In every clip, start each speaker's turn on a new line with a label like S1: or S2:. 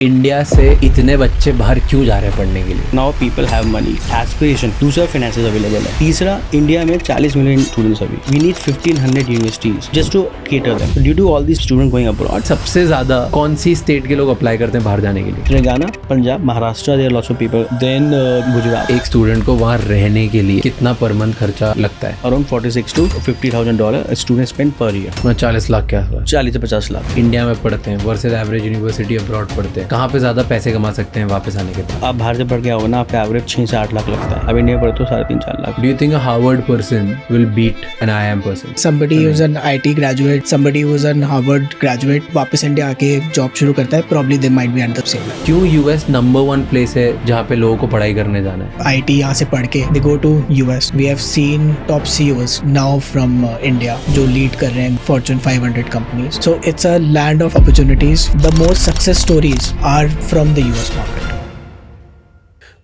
S1: India से इतने बच्चे बाहर क्यों जा रहे हैं पढ़ने के लिए?
S2: Now people have money, aspiration, दूसरा फाइनेंसेस अवेलेबल है। तीसरा, इंडिया में 40 मिलियन स्टूडेंट्स अभी। We need 1500 universities just to cater them due to all these student going abroad.
S1: सबसे ज्यादा कौन सी स्टेट के लोग अप्लाई करते हैं बाहर जाने के लिए?
S2: Telangana, Punjab, Maharashtra, there lots of people. Then Gujarat.
S1: एक स्टूडेंट को वहाँ रहने के लिए कितना पर मंथ खर्चा लगता है?
S2: Around $46,000 to $50,000 student spend per year.
S1: 40 lakh के आसपास।
S2: 40 से 50 लाख।
S1: इंडिया में पढ़ते हैं वर्सेज एवरेज यूनिवर्सिटी अब्रॉड पढ़ते हैं, कहाँ पे ज्यादा पैसे कमा सकते हैं वापस आने के बाद?
S2: आप बाहर से पढ़ के आओ ना, आपका एवरेज 6 से 8 लाख लगता है। अब इंडिया में पढ़े तो 3.5-4 lakh.
S1: Do you think a Harvard person will beat an IIM person?
S3: Somebody who's an IT graduate, somebody who's an Harvard graduate, वापस इंडिया आके जॉब शुरू करता है, probably they might be at the same level.
S1: क्यों US number 1 place है जहाँ पे लोगों को पढ़ाई करने जाना है?
S3: IT यहाँ से पढ़ के they go to US. We have seen top CEOs now from India जो lead कर रहे हैं Fortune 500 companies. So it's a land of opportunities. The most success stories are from the US market.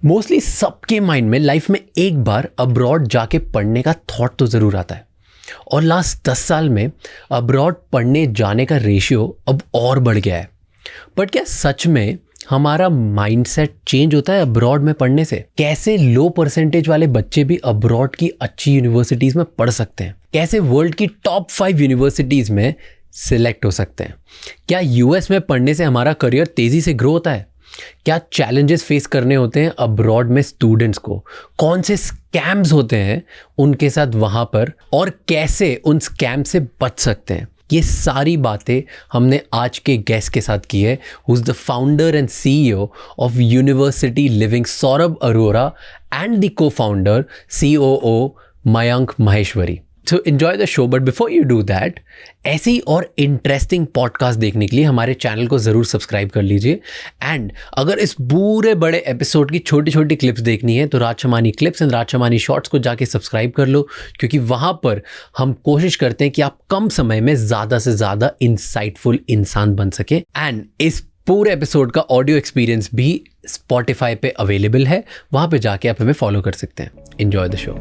S1: Mostly सबके mind में life में एक बार abroad जाके पढ़ने का थॉट तो ज़रूर आता है, और लास्ट 10 साल में अब्रॉड पढ़ने जाने का रेशियो अब और बढ़ गया है। बट क्या सच में हमारा माइंडसेट चेंज होता है अब्रॉड में पढ़ने से? कैसे लो परसेंटेज वाले बच्चे भी अब्रॉड की अच्छी यूनिवर्सिटीज़ में पढ़ सकते हैं? कैसे वर्ल्ड की टॉप 5 यूनिवर्सिटीज़ में सिलेक्ट हो सकते हैं? क्या यूएस में पढ़ने से हमारा करियर तेज़ी से ग्रो होता है? क्या चैलेंजेस फेस करने होते हैं अब्रॉड में स्टूडेंट्स को? कौन से स्कैम्स होते हैं उनके साथ वहाँ पर, और कैसे उन स्कैम से बच सकते हैं? ये सारी बातें हमने आज के गेस्ट के साथ की है, who is the founder and CEO of university living, Saurabh Arora, and the co-founder COO Mayank Maheshwari. So enjoy the show, but before you do that, ऐसे ही और इंटरेस्टिंग पॉडकास्ट देखने के लिए हमारे चैनल को ज़रूर सब्सक्राइब कर लीजिए। एंड अगर इस पूरे बड़े एपिसोड की छोटी छोटी क्लिप्स देखनी है तो राजशमानी क्लिप्स एंड राजशमानी शॉर्ट्स को जाके सब्सक्राइब कर लो, क्योंकि वहाँ पर हम कोशिश करते हैं कि आप कम समय में ज़्यादा से ज़्यादा इंसाइटफुल इंसान बन सके। एंड इस पूरे एपिसोड का ऑडियो एक्सपीरियंस भी Spotify पे अवेलेबल है, वहाँ पे जाके आप हमें फॉलो कर सकते हैं। Enjoy the show.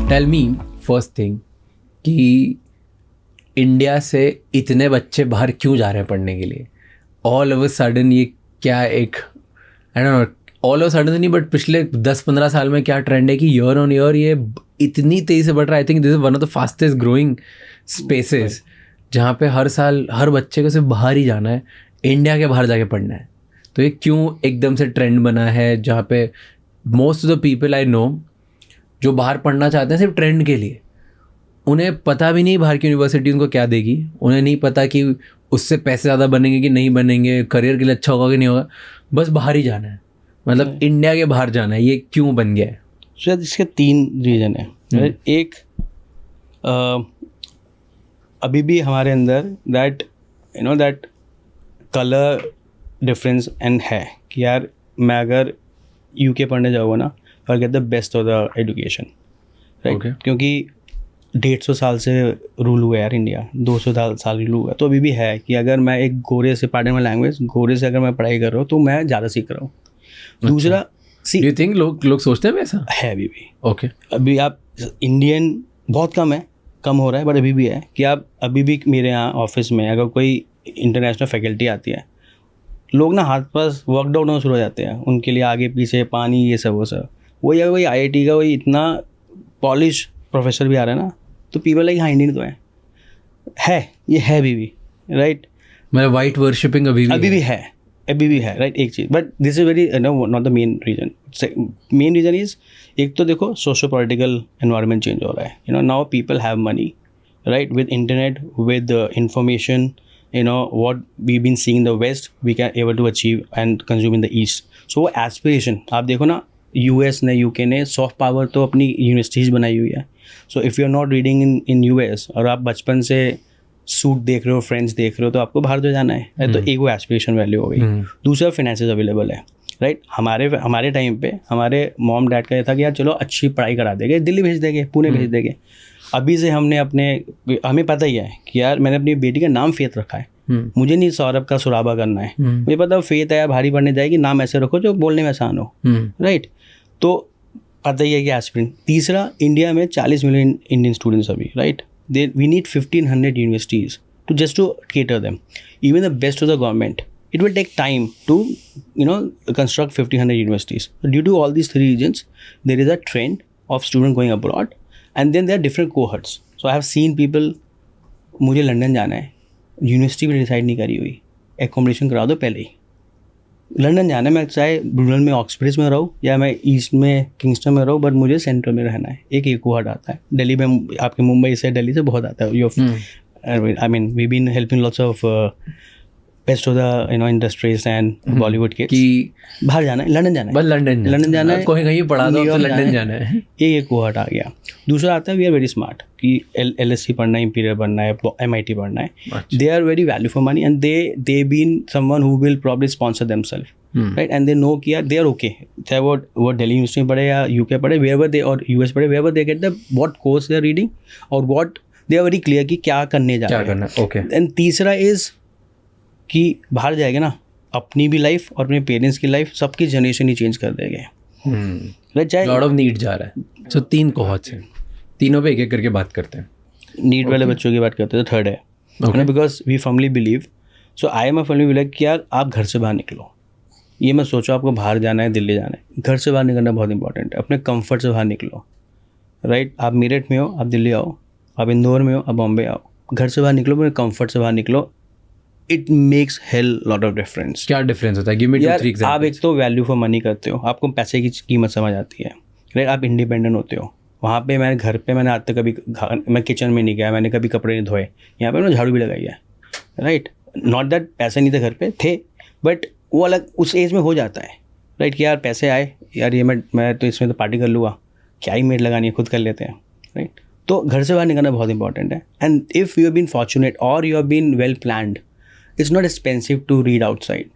S1: Tell me first thing कि इंडिया से इतने बच्चे बाहर क्यों जा रहे हैं पढ़ने के लिए? ऑल ऑफ अ सडन ये क्या एक, I don't know, all of sudden नहीं, बट पिछले 10-15 साल में क्या ट्रेंड है कि ईयर ऑन ईयर ये इतनी तेज़ी से बढ़ रहा है। I think this is one of the fastest growing spaces, जहाँ पे हर साल हर बच्चे को सिर्फ बाहर ही जाना है, इंडिया के बाहर जाके पढ़ना है। तो ये क्यों एकदम से ट्रेंड बना है, जहाँ पे most of the people I know जो बाहर पढ़ना चाहते हैं सिर्फ ट्रेंड के लिए, उन्हें पता भी नहीं बाहर की यूनिवर्सिटी उनको क्या देगी, उन्हें नहीं पता कि उससे पैसे ज़्यादा बनेंगे कि नहीं बनेंगे, करियर के लिए अच्छा होगा कि नहीं होगा, बस बाहर ही जाना है, मतलब इंडिया के बाहर जाना है। ये क्यों बन गया है?
S2: शायद इसके 3 रीज़न है। एक, अभी भी हमारे अंदर दैट कलर डिफरेंस एंड है कि यार मैं अगर UK पढ़ने जाऊँगा ना, और get the best of the education, right? क्योंकि 150 साल से रूल हुआ है यार इंडिया, 200 साल रूल हुआ है, तो अभी भी है कि अगर मैं एक गोरे से, पार्डन में लैंग्वेज, गोरे से अगर मैं पढ़ाई कर रहा हूँ तो मैं ज़्यादा सीख रहा हूँ। दूसरा, सी
S1: यू थिंक लोग सोचते हैं वैसा
S2: है अभी भी?
S1: ओके,
S2: अभी आप इंडियन बहुत कम हो रहा है, बट अभी भी है कि आप अभी भी मेरे यहाँ ऑफिस में अगर कोई इंटरनेशनल फैकल्टी आती है, लोग ना हाथ पास वर्कआउट होना शुरू हो जाते हैं, उनके लिए आगे पीछे पानी, ये सब वो सब। वही अगर कोई IIT का कोई इतना पॉलिश प्रोफेसर भी आ रहा है ना, तो पीपल लाइक हाँ इंडियन तो है ये है अभी भी, राइट?
S1: मतलब वाइट वर्शिपिंग अभी
S2: भी है, राइट? एक चीज़, but this is very not the main reason. Main reason is, एक तो देखो सोशो पॉलिटिकल एनवायरनमेंट चेंज हो रहा है। Now people have money, right? With internet, with information, what we've been seeing in the West, we can able to achieve and consume in the East. So वो aspiration, आप देखो ना, US ने, UK ने soft power तो अपनी universities बनाई हुई है। So if you are not reading in US और आप बचपन से सूट देख रहे हो, फ्रेंड्स देख रहे हो, तो आपको बाहर तो जाना है। तो एक वो एस्पिरेशन वैल्यू हो गई। दूसरा, फाइनेंसेस अवेलेबल है, राइट? हमारे टाइम पे हमारे मॉम डैड का ये था कि यार चलो अच्छी पढ़ाई करा देंगे, दिल्ली भेज देंगे, पुणे भेज देंगे। अभी से हमें पता ही है कि यार मैंने अपनी बेटी का नाम फेथ रखा है, मुझे नहीं सौरभ का सुराबा करना है। मुझे पता फेथ है यार, भारी पढ़ने जाएगी, नाम ऐसे रखो जो बोलने में आसान हो, राइट? तो पता ही है कि एस्पिरेंट। तीसरा, इंडिया में 40 मिलियन इंडियन स्टूडेंट्स अभी, right? we need 1500 universities to just to cater them. Even the best of the government, it will take time to construct 1500 universities. So due to all these three regions, there is a trend of students going abroad, and then there are different cohorts. So I have seen people, मुझे London जाना है, university भी decide नहीं करी हुई, accommodation करा दो पहले ही. लंदन जाना है, मैं चाहे ब्रूनल में ऑक्सब्रिज में रहूँ या मैं ईस्ट में किंगस्टन में रहूँ, बट मुझे सेंट्रल में रहना है. एक कोहर्ट आता है. दिल्ली में आपके मुंबई से दिल्ली से बहुत आता है. I mean, we've been helping lots of best of the industries and Bollywood kids.
S1: कि
S2: बाहर जाना है, लंदन जाना है,
S1: बस लंदन
S2: जाना है,
S1: कोई कहीं पढ़ा दो तो लंदन जाना है.
S2: ये कोहर्ट आ गया. दूसरा आता है वी आर वेरी स्मार्ट कि LSE पढ़ना है, इंपीरियल पढ़ना है, MIT पढ़ना है. They are very value for money and they been someone who will probably sponsor themselves, right. And they know कि यार दे आर ओके, चाहे वो दिल्ली यूनिवर्सिटी में पढ़े या UK पढ़े, वेयर दे और US पढ़े, where they get the what course they are reading और what they are very clear कि क्या करने जा रहे हैं.
S1: ओके.
S2: एंड तीसरा इज कि बाहर जाएगा ना, अपनी भी लाइफ और अपने पेरेंट्स की लाइफ, सबकी जनरेशन ही चेंज कर देंगे.
S1: लॉट ऑफ नीड जा रहा है. सो 3 कोहॉर्ट्स हैं, तीनों पे एक-एक करके बात करते हैं.
S2: नीड वाले बच्चों की बात करते हैं तो थर्ड है, because we firmly believe, so I am firmly believe कि यार आप घर से बाहर निकलो. ये मत सोचो आपको बाहर जाना है, दिल्ली जाना है. घर से बाहर निकलना बहुत इंपॉर्टेंट है. अपने कंफर्ट से बाहर निकलो, राइट. आप मेरठ में हो, आप दिल्ली आओ, आप इंदौर में हो, आप बॉम्बे आओ. घर से बाहर निकलो, अपने कंफर्ट से बाहर निकलो. It makes hello lot of difference.
S1: क्या डिफरेंस होता है? Give me 2-3 examples.
S2: आप एक तो वैल्यू फॉर मनी करते हो, आपको पैसे की कीमत समझ आती है, राइट. आप इंडिपेंडेंट होते हो. वहाँ पे मैंने घर पे मैंने आज तक कभी मैं किचन में नहीं गया, मैंने कभी कपड़े नहीं धोए. यहाँ पे मैंने झाड़ू भी लगाई है, राइट. नॉट दैट पैसे नहीं थे घर पे, थे, बट वो अलग उस एज में हो जाता है, राइट. कि यार पैसे आए, यार ये मैं तो इसमें तो पार्टी कर लूँगा, क्या ही मेड लगानी है, खुद कर लेते हैं, राइट. तो घर से बाहर निकलना बहुत इंपॉर्टेंट है. And if you have been fortunate और you have been well planned, it's not expensive to read outside.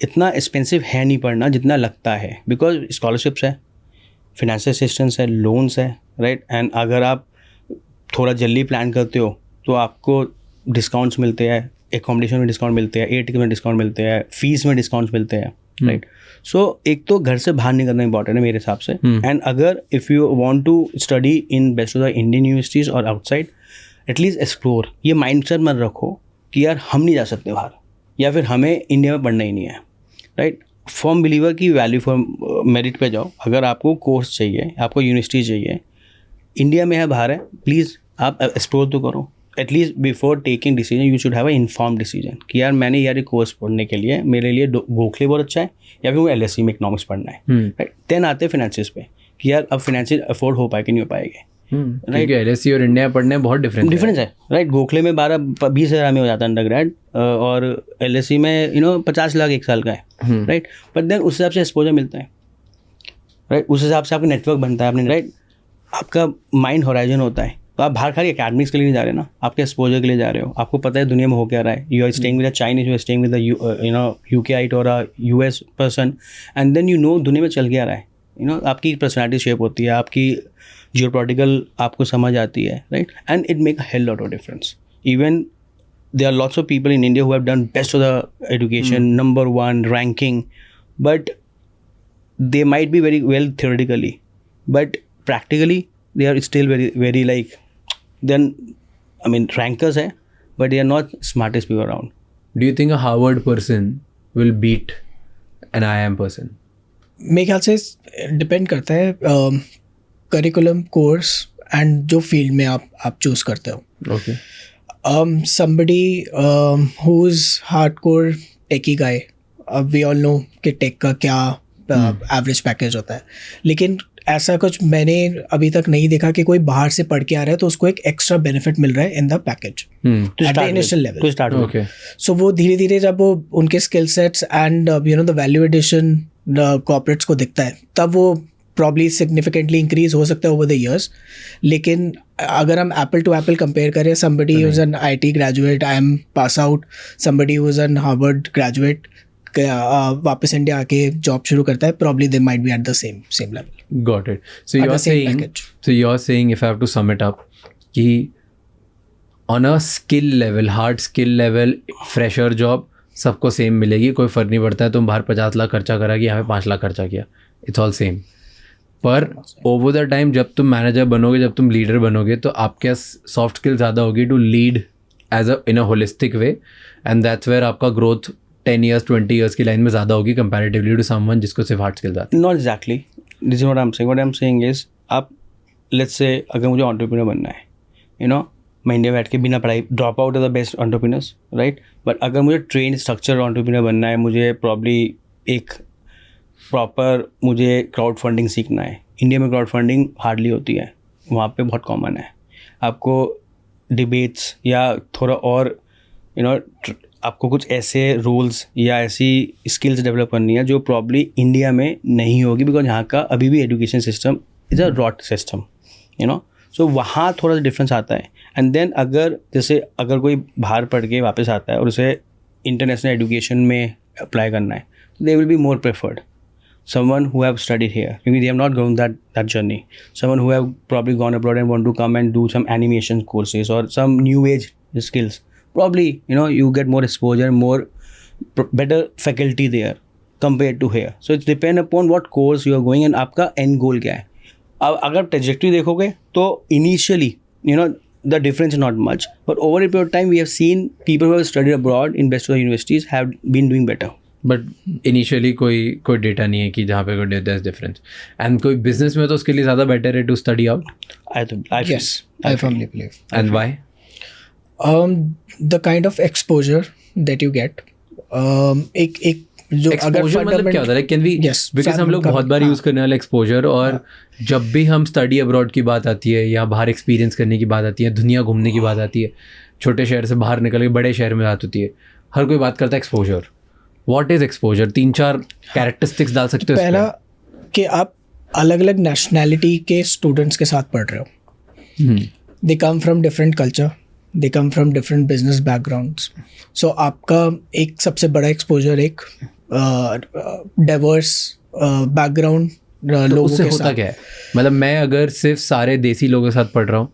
S2: इतना एक्सपेंसिव है नहीं पढ़ना जितना लगता है, बिकॉज स्कॉलरशिप्स है, फिनेंशियल असिस्टेंस है, लोन्स है, राइट. एंड अगर आप थोड़ा जल्दी प्लान करते हो तो आपको डिस्काउंट्स मिलते हैं, एकोमोडेशन में डिस्काउंट मिलते हैं, एयर टिकट में डिस्काउंट मिलते हैं, फीस में डिस्काउंट्स मिलते हैं, राइट. सो एक तो घर से बाहर निकलना इंपॉर्टेंट है मेरे हिसाब से. एंड अगर if you want to study in best of the Indian universities और आउटसाइड, एटलीस्ट एक्सप्लोर. ये माइंडसेट मत रखो कि यार हम नहीं जा सकते बाहर, या फिर हमें इंडिया में पढ़ना ही नहीं है, राइट. फॉर्म बिलीवर की वैल्यू फॉर मेरिट पे जाओ. अगर आपको कोर्स चाहिए, आपको यूनिवर्सिटी चाहिए, इंडिया में है, बाहर है, प्लीज़ आप एक्सप्लोर तो करो. At least before taking decision you should have a inform decision कि यार मैंने यार कोर्स पढ़ने के लिए मेरे लिए गोखले बहुत अच्छा है, या फिर वो LSE में इकोनॉमिक्स पढ़ना है, राइट. देन आते हैं फिनेंसिस पे कि यार अब फिनेंशियल अफोर्ड हो पाए कि नहीं हो पाएंगे,
S1: राइट. LSE और इंडिया पढ़ने में बहुत डिफरेंस
S2: है, राइट. गोखले में 12-20 हज़ार में हो जाता है अंडरग्रेड, और LSE में 50 लाख एक साल का है, राइट. बट देन उस हिसाब से एक्सपोजर मिलता है, राइट. उस हिसाब से आपका नेटवर्क बनता है अपने, राइट. आपका माइंड होराइजन होता है. तो आप बाहर खाली एकेडमिक्स के लिए नहीं जा रहे ना, आपके एक्सपोजर के लिए जा रहे हो. आपको पता है दुनिया में हो क्या रहा है. You are staying with a Chinese, you are staying with a UKite और a US person, and then दुनिया में चल क्या रहा है. आपकी पर्सनैलिटी शेप होती है, आपकी जियोपॉलिटिकल आपको समझ आती है, right. And it make a hell lot of difference. Even there are lots of people in India who have done best of the education, number 1 ranking, but they might be very well theoretically, but practically they are still very like, then I mean rankers hai, but they are not smartest people around.
S1: Do you think a Harvard person will beat an IIM person?
S3: मेरे ख्याल से depend करता है curriculum, course and जो field में आप choose करते हो.
S1: Okay.
S3: Somebody who is hardcore techie guy, we all know कि टेक का क्या एवरेज पैकेज होता है, लेकिन ऐसा कुछ मैंने अभी तक नहीं देखा कि कोई बाहर से पढ़ के आ रहा है तो उसको एक एक्स्ट्रा बेनिफिट मिल रहा है in the package at the initial level.
S1: Okay.
S3: So वो धीरे धीरे जब वो उनके skill sets and the value addition corporates को दिखता है, तब वो प्रॉब्ली सिग्निफिकेंटली इंक्रीज हो सकता है ओवर द ईयर्स. लेकिन अगर हम एप्पल टू एप्पल कंपेयर करें, somebody who is an IT graduate, IIM pass out, somebody who is an Harvard graduate वापस इंडिया आके जॉब शुरू करता है, probably they might B at the same level.
S1: Got it. So you're saying, if I have to sum it up, कि on a skill level, hard skill level, fresher job सबको same मिलेगी, कोई फ़र्क नहीं पड़ता है तुम बाहर 50 लाख खर्चा करा कि यहाँ पे 5 लाख खर्चा किया, it's all same. पर ओवर द टाइम जब तुम मैनेजर बनोगे, जब तुम लीडर बनोगे, तो आपके सॉफ्ट स्किल ज़्यादा होगी to lead as a in a holistic way, and that's where आपका ग्रोथ 10 years 20 years की लाइन में ज़्यादा होगी कंपैरेटिवली टू समवन जिसको सिर्फ हार्ड स्किल्स आती
S2: not exactly, this is what I am saying is, आप लेट्स से अगर मुझे एंटरप्रेन्योर बनना है, यू नो, मैं इंडिया बैठ के बिना पढ़ाई, drop out the best entrepreneurs, right, but अगर मुझे ट्रेन स्ट्रक्चर एंटरप्रेन्योर बनना है, मुझे प्रॉब्ली एक प्रॉपर मुझे क्राउड फंडिंग सीखना है. इंडिया में क्राउड फंडिंग हार्डली होती है, वहाँ पे बहुत कॉमन है. आपको डिबेट्स या थोड़ा और यू नो आपको कुछ ऐसे रूल्स या ऐसी स्किल्स डेवलप करनी है जो प्रॉब्ली इंडिया में नहीं होगी, बिकॉज यहाँ का अभी भी education system is a rote system, you know. So वहाँ थोड़ा सा डिफरेंस आता है. एंड देन अगर कोई बाहर पढ़ के वापस आता है और उसे इंटरनेशनल एजुकेशन में अप्लाई करना है, they will be more preferred someone who have studied here, because they have not gone that journey. Someone who have probably gone abroad and want to come and do some animation courses or some new age skills. Probably, you know, you get more exposure, more better faculty there compared to here. So it's depend upon what course you are going and आपका end goal क्या है. अब अगर trajectory देखोगे तो initially, you know, the difference is not much, but over a period of time we have seen people who have studied abroad in best of the universities have been doing better.
S1: But initially कोई data नहीं है कि जहाँ पे कोई data difference. And कोई business में तो उसके लिए ज़्यादा बेटर है to study out.
S3: I firmly believe.
S1: And why?
S3: The kind of exposure that you get, एक जो
S1: एक्सपोजर मतलब क्या होता है? कैन वी, बिकॉज हम लोग बहुत बार यूज़ करने वाले एक्सपोजर, और जब भी हम स्टडी अब्रॉड की बात आती है या बाहर एक्सपीरियंस करने की बात आती है, दुनिया घूमने की बात आती है, छोटे शहर से बाहर निकल के बड़े शहर में बात होती है, हर कोई बात करता है exposure. What is exposure? 3-4 characteristics डाल सकते हो.
S3: पहला कि आप अलग अलग नेशनैलिटी के स्टूडेंट्स के साथ पढ़ रहे हो. They come from different culture, they come from different business backgrounds. So आपका एक सबसे बड़ा एक्सपोजर एक डाइवर्स बैकग्राउंड लोगों
S1: उससे
S3: के
S1: होता
S3: साथ.
S1: क्या है? मतलब मैं अगर सिर्फ सारे देसी लोगों के साथ पढ़ रहा हूँ,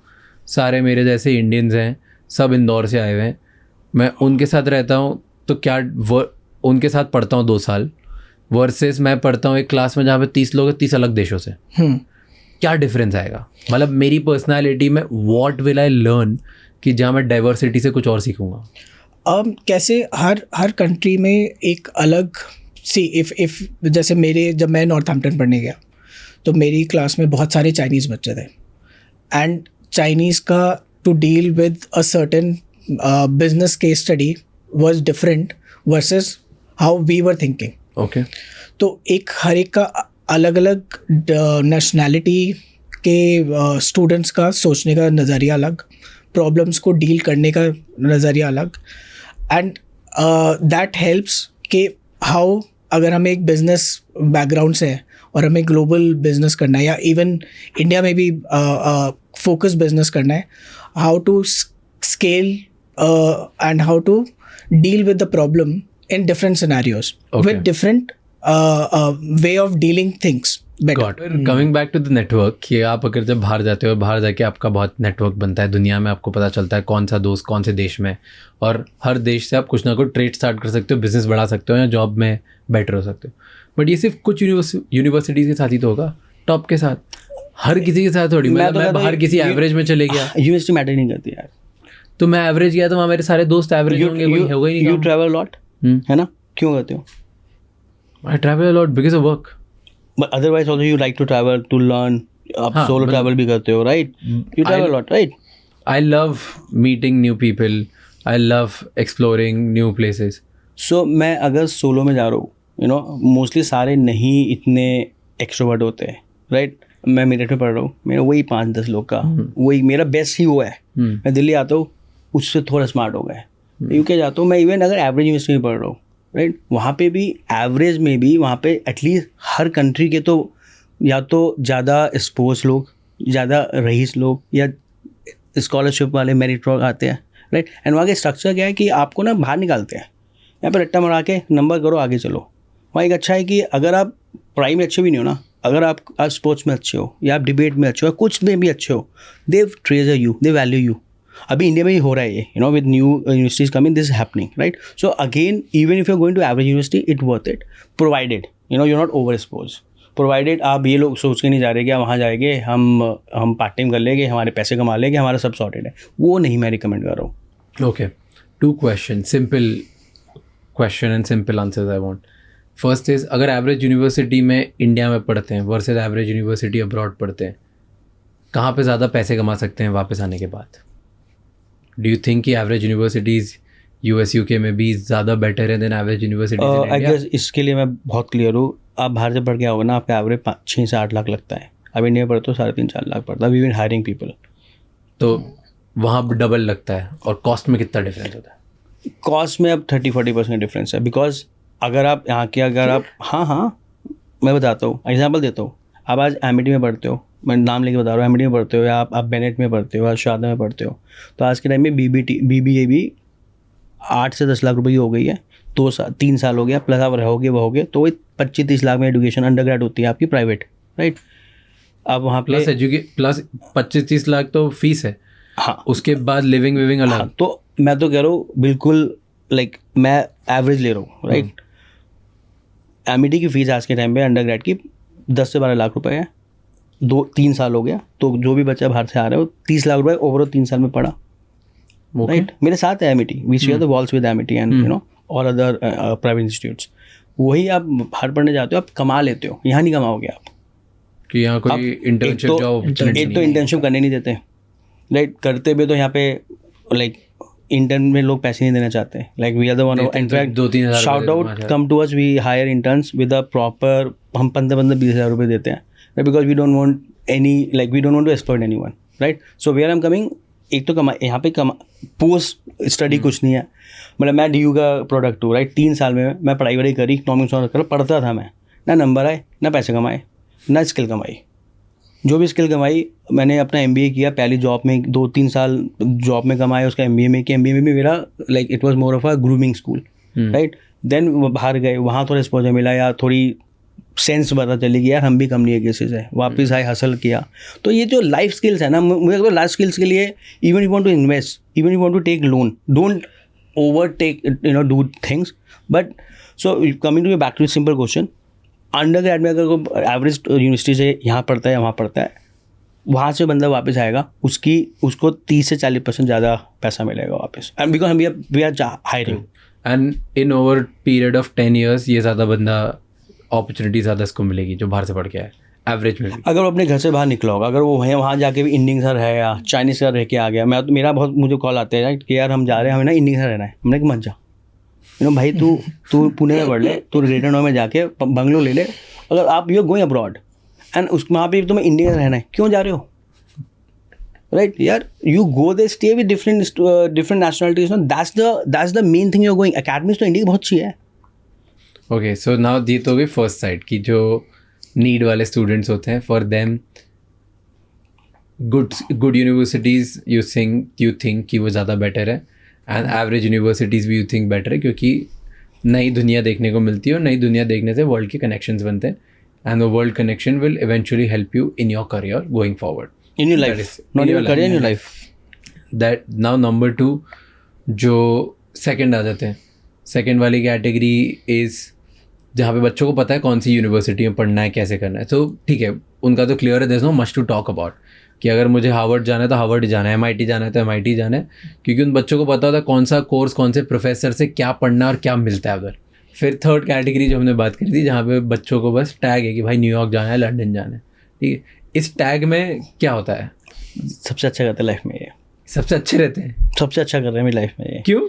S1: सारे मेरे जैसे इंडियंस हैं, सब इंदौर से आए हुए हैं, मैं उनके साथ रहता हूँ, तो क्या उनके साथ पढ़ता हूँ 2 साल, वर्सेस मैं पढ़ता हूँ एक क्लास में जहाँ पे 30 लोग हैं 30 अलग देशों से, क्या डिफरेंस आएगा? मतलब मेरी पर्सनालिटी में व्हाट विल आई लर्न कि जहाँ मैं डाइवर्सिटी से कुछ और सीखूंगा.
S3: कैसे हर कंट्री में एक अलग इफ जैसे जब मैं नॉर्थहैम्पटन पढ़ने गया तो मेरी क्लास में बहुत सारे चाइनीज़ बच्चे थे, एंड चाइनीज़ का to deal with a certain business case study was different versus how we were thinking.
S1: Okay.
S3: तो हर एक का अलग अलग नेशनैलिटी के स्टूडेंट्स का सोचने का नज़रिया अलग, प्रॉब्लम्स को डील करने का नज़रिया अलग, एंड दैट हेल्प्स कि हाउ अगर हमें एक बिजनेस बैकग्राउंड से है और हमें ग्लोबल बिजनेस करना है या इवन इंडिया में भी फोकस बिजनेस करना है, how to scale and how to deal with the problem in different scenarios,
S1: okay,
S3: with different way of dealing things better.
S1: Coming back to the network, कि आप अगर जब बाहर जाते हो, बाहर जाके आपका बहुत नेटवर्क बनता है, दुनिया में आपको पता चलता है कौन सा दोस्त कौन से देश में, और हर देश से आप कुछ ना कुछ ट्रेड स्टार्ट कर सकते हो, बिजनेस बढ़ा सकते हो या जॉब में बेटर हो सकते हो. बट ये सिर्फ कुछ यूनिवर्सिटीज़ के साथ ही तो होगा, टॉप के साथ, हर किसी के साथ थोड़ी. मैं बाहर किसी एवरेज में चले गया,
S2: यूनिवर्सिटी मैटर नहीं करती यार.
S1: तो मैं एवरेज गया तो वहाँ मेरे सारे दोस्त एवरेज होंगे, कोई होगा ही नहीं.
S2: यू ट्रैवल लॉट, है ना? क्यों करते हो?
S1: I travel a lot because of work.
S2: But otherwise also you like to travel to learn. आप सोलो ट्रैवल भी करते हो, right? You travel lot, right?
S1: I love meeting new people, I love exploring new places.
S2: So मैं अगर solo में जा रहा हूँ, यू नो, मोस्टली सारे नहीं इतने एक्सट्रोवर्ट होते हैं, राइट? मैं मेरठ में पढ़ रहा हूँ, मेरा वही 5-10 लोग का वही मेरा बेस्ट ही वो है. मैं दिल्ली आता हूँ, उससे थोड़ा स्मार्ट हो गए. यूके जाता हूँ मैं, इवन अगर एवरेज यूनिवर्सिटी में पढ़ रहा हूँ, राइट, वहाँ पे भी एवरेज में भी वहाँ पे एटलीस्ट हर कंट्री के तो या तो ज़्यादा स्पोर्ट्स लोग, ज़्यादा रईस लोग या स्कॉलरशिप वाले मेरिट आते हैं, राइट? एंड वहाँ के स्ट्रक्चर क्या है कि आपको ना बाहर निकालते हैं, यहाँ पर रट्टा मरा के नंबर करो आगे चलो. वहाँ एक अच्छा है कि अगर आप पढ़ाई में अच्छे भी नहीं हो ना, अगर आप स्पोर्ट्स में अच्छे हो या आप डिबेट में अच्छे हो, कुछ में भी अच्छे हो, they treasure you, they value you. अभी इंडिया में ही हो रहा है ये, you know, with new universities coming, this happening, right? So again, even if you are going to average university, it worth it, provided you know you are not over exposed. Provided आप ये लोग सोच के नहीं जा रहे कि आप वहाँ जाएंगे हम पार्ट टाइम कर लेंगे, हमारे पैसे कमा लेंगे, हमारा सब सॉर्टेड है, वो नहीं मैं रिकमेंड कर रहा हूँ।
S1: Okay, 2 questions, simple question and simple answers I want. First is, अगर एवरेज यूनिवर्सिटी में इंडिया में पढ़ते हैं वर्सेस एवरेज यूनिवर्सिटी अब्रॉड पढ़ते हैं, कहाँ पे ज़्यादा पैसे कमा सकते हैं वापस आने के बाद? डू यू थिंक कि एवरेज यूनिवर्सिटीज़ US UK में भी ज़्यादा बेटर है then average universities in
S2: I
S1: India?
S2: Guess इसके लिए मैं बहुत क्लियर हूँ, आप बाहर से पढ़ के आओगे ना, आपका एवरेज 6 से 8 लाख लगता है, अब इंडिया में पढ़ते हो 3.5-4 लाख पड़ता है। वी बीन हायरिंग पीपल,
S1: तो वहाँ डबल लगता है, और कॉस्ट में कितना डिफरेंस होता है?
S2: कॉस्ट में अब 30-40% डिफरेंस है, बिकॉज अगर आप यहाँ के अगर आप हाँ मैं बताता हूँ, एग्जांपल देता हूँ। आप आज एमिटी में पढ़ते हो, मैं नाम लेके बता रहा हूँ, एमिटी में पढ़ते हो, या आप बेनेट में पढ़ते हो, या शारदा में पढ़ते हो, तो आज के टाइम में BBA भी 8 से 10 लाख रुपए की हो गई है। 3 साल हो गया, प्लस आप रहोगे तो वही 25-30 लाख में एजुकेशन अंडर ग्रेड होती है आपकी प्राइवेट, राइट। अब वहाँ
S1: प्लस 25-30 लाख तो फीस है,
S2: हाँ
S1: उसके बाद लिविंग अलग।
S2: हाँ, तो मैं तो कह रहा हूँ बिल्कुल, लाइक मैं एवरेज ले रहा हूँ, राइट। एमिटी की फीस आज के टाइम पे अंडर ग्रेड की 10 से 12 लाख रुपए है, 2-3 साल हो गया, तो जो भी बच्चा बाहर से आ रहा है वो 30 लाख रुपए ओवरऑल 3 साल में पढ़ा, राइट। मेरे साथ है Amity, we share the walls with Amity and you know और अदर प्राइवेट इंस्टीट्यूट्स। वही आप बाहर पढ़ने जाते हो, आप कमा लेते हो, यहाँ नहीं कमाओगे आप,
S1: कि यहाँ कोई इंटर्नशिप जॉब,
S2: एक तो इंटर्नशिप करने नहीं देते, राइट। करते भी तो यहाँ पे लाइक इंटर्न में लोग पैसे नहीं देना चाहते, like we are the one, in fact
S1: 2-3
S2: shout out come to us, we hire interns with a proper, हम 15-20 हज़ार रुपये देते हैं, because we don't want any, like we don't want to exploit anyone, right. So where I am coming, एक तो यहाँ पे post study कुछ नहीं है, मतलब मैं DU का प्रोडक्ट हूँ, राइट। 3 साल में मैं पढ़ाई वढ़ाई करी, इकनॉमिक्स और पढ़ता था मैं, ना नंबर आए, ना पैसे कमाए, ना स्किल कमाई। जो भी स्किल कमाई मैंने अपना MBA किया, पहली जॉब में 2-3 साल जॉब में कमाया, उसका MBA में किया, MBA में भी मेरा like it was more of a grooming school, right. Then बाहर गए, वहाँ थोड़ा एक्सपोजर मिला, या थोड़ी सेंस पता चली कि यार हम भी कम नहीं है किसी से, वापस आए, हसल किया। तो ये जो लाइफ स्किल्स है ना, मुझे लगता है लाइफ स्किल्स के लिए even you want to invest, even you want to take loan, don't over take do things. But so coming to back to simple question, undergrad में अगर कोई एवरेज यूनिवर्सिटी से यहाँ पढ़ता है या वहाँ पढ़ता है, वहाँ से बंदा वापस आएगा, उसको 30 से 40% ज़्यादा पैसा मिलेगा वापस, and because we are hiring,
S1: and in over period of 10 years ये ज़्यादा बंदा अपॉर्चुनिटी ज़्यादा इसको मिलेगी जो बाहर से पढ़ के आए एवरेज में भी।
S2: अगर वो अपने घर से बाहर निकला होगा, अगर वो वहाँ जाके भी इंडियन सर है या चाइनीज सर रह के आ गया, मेरा बहुत मुझे कॉल आते हैं, राइट, कि यार हम जा रहे हैं, हमें ना इंडियन सर रहना है, हमने कि मत जा, भाई तू पुणे में पढ़ ले, तू ग्रेटर नोएडा में जाके बंगलो ले ले, अगर आप you are going abroad and उस वहाँ पे तुम्हें इंडियन रहना है, क्यों जा रहे हो, राइट यार। You go they stay with different nationalities, that's the main thing you are going. Academies तो इंडिया की बहुत अच्छी है।
S1: ओके, सो नाउ ये तो गई फर्स्ट साइड की, जो नीड वाले स्टूडेंट्स होते हैं, for them good universities you think कि वो ज़्यादा बेटर है, एंड एवरेज यूनिवर्सिटीज़ भी यू थिंक बेटर है, क्योंकि नई दुनिया देखने को मिलती है, और नई दुनिया देखने से वर्ल्ड के कनेक्शंस बनते हैं, and the world connection will eventually help you in your career going forward,
S2: in your life, not your career, in your life.
S1: That now number 2 जो सेकंड आ जाते हैं, सेकंड वाली कैटेगरी इज़ जहाँ पे बच्चों को पता है कौन सी यूनिवर्सिटी में पढ़ना है, कैसे करना है, तो ठीक है, उनका तो क्लियर है, there is no much to talk about, कि अगर मुझे हार्वर्ड जाना है तो हार्वर्ड जाना है, MIT जाना है तो MIT जाना है, क्योंकि उन बच्चों को पता होता है कौन सा कोर्स कौन से प्रोफेसर से क्या पढ़ना और क्या मिलता है उधर। फिर थर्ड कैटेगरी जो हमने बात करी थी, जहाँ पे बच्चों को बस टैग है कि भाई न्यूयॉर्क जाना है, लंदन जाना है, ठीक है, इस टैग में क्या होता है?
S2: सबसे अच्छा करते हैं लाइफ में ये,
S1: सबसे अच्छे रहते हैं,
S2: सबसे अच्छा कर रहे हैं मेरी लाइफ में ये।
S1: क्यों?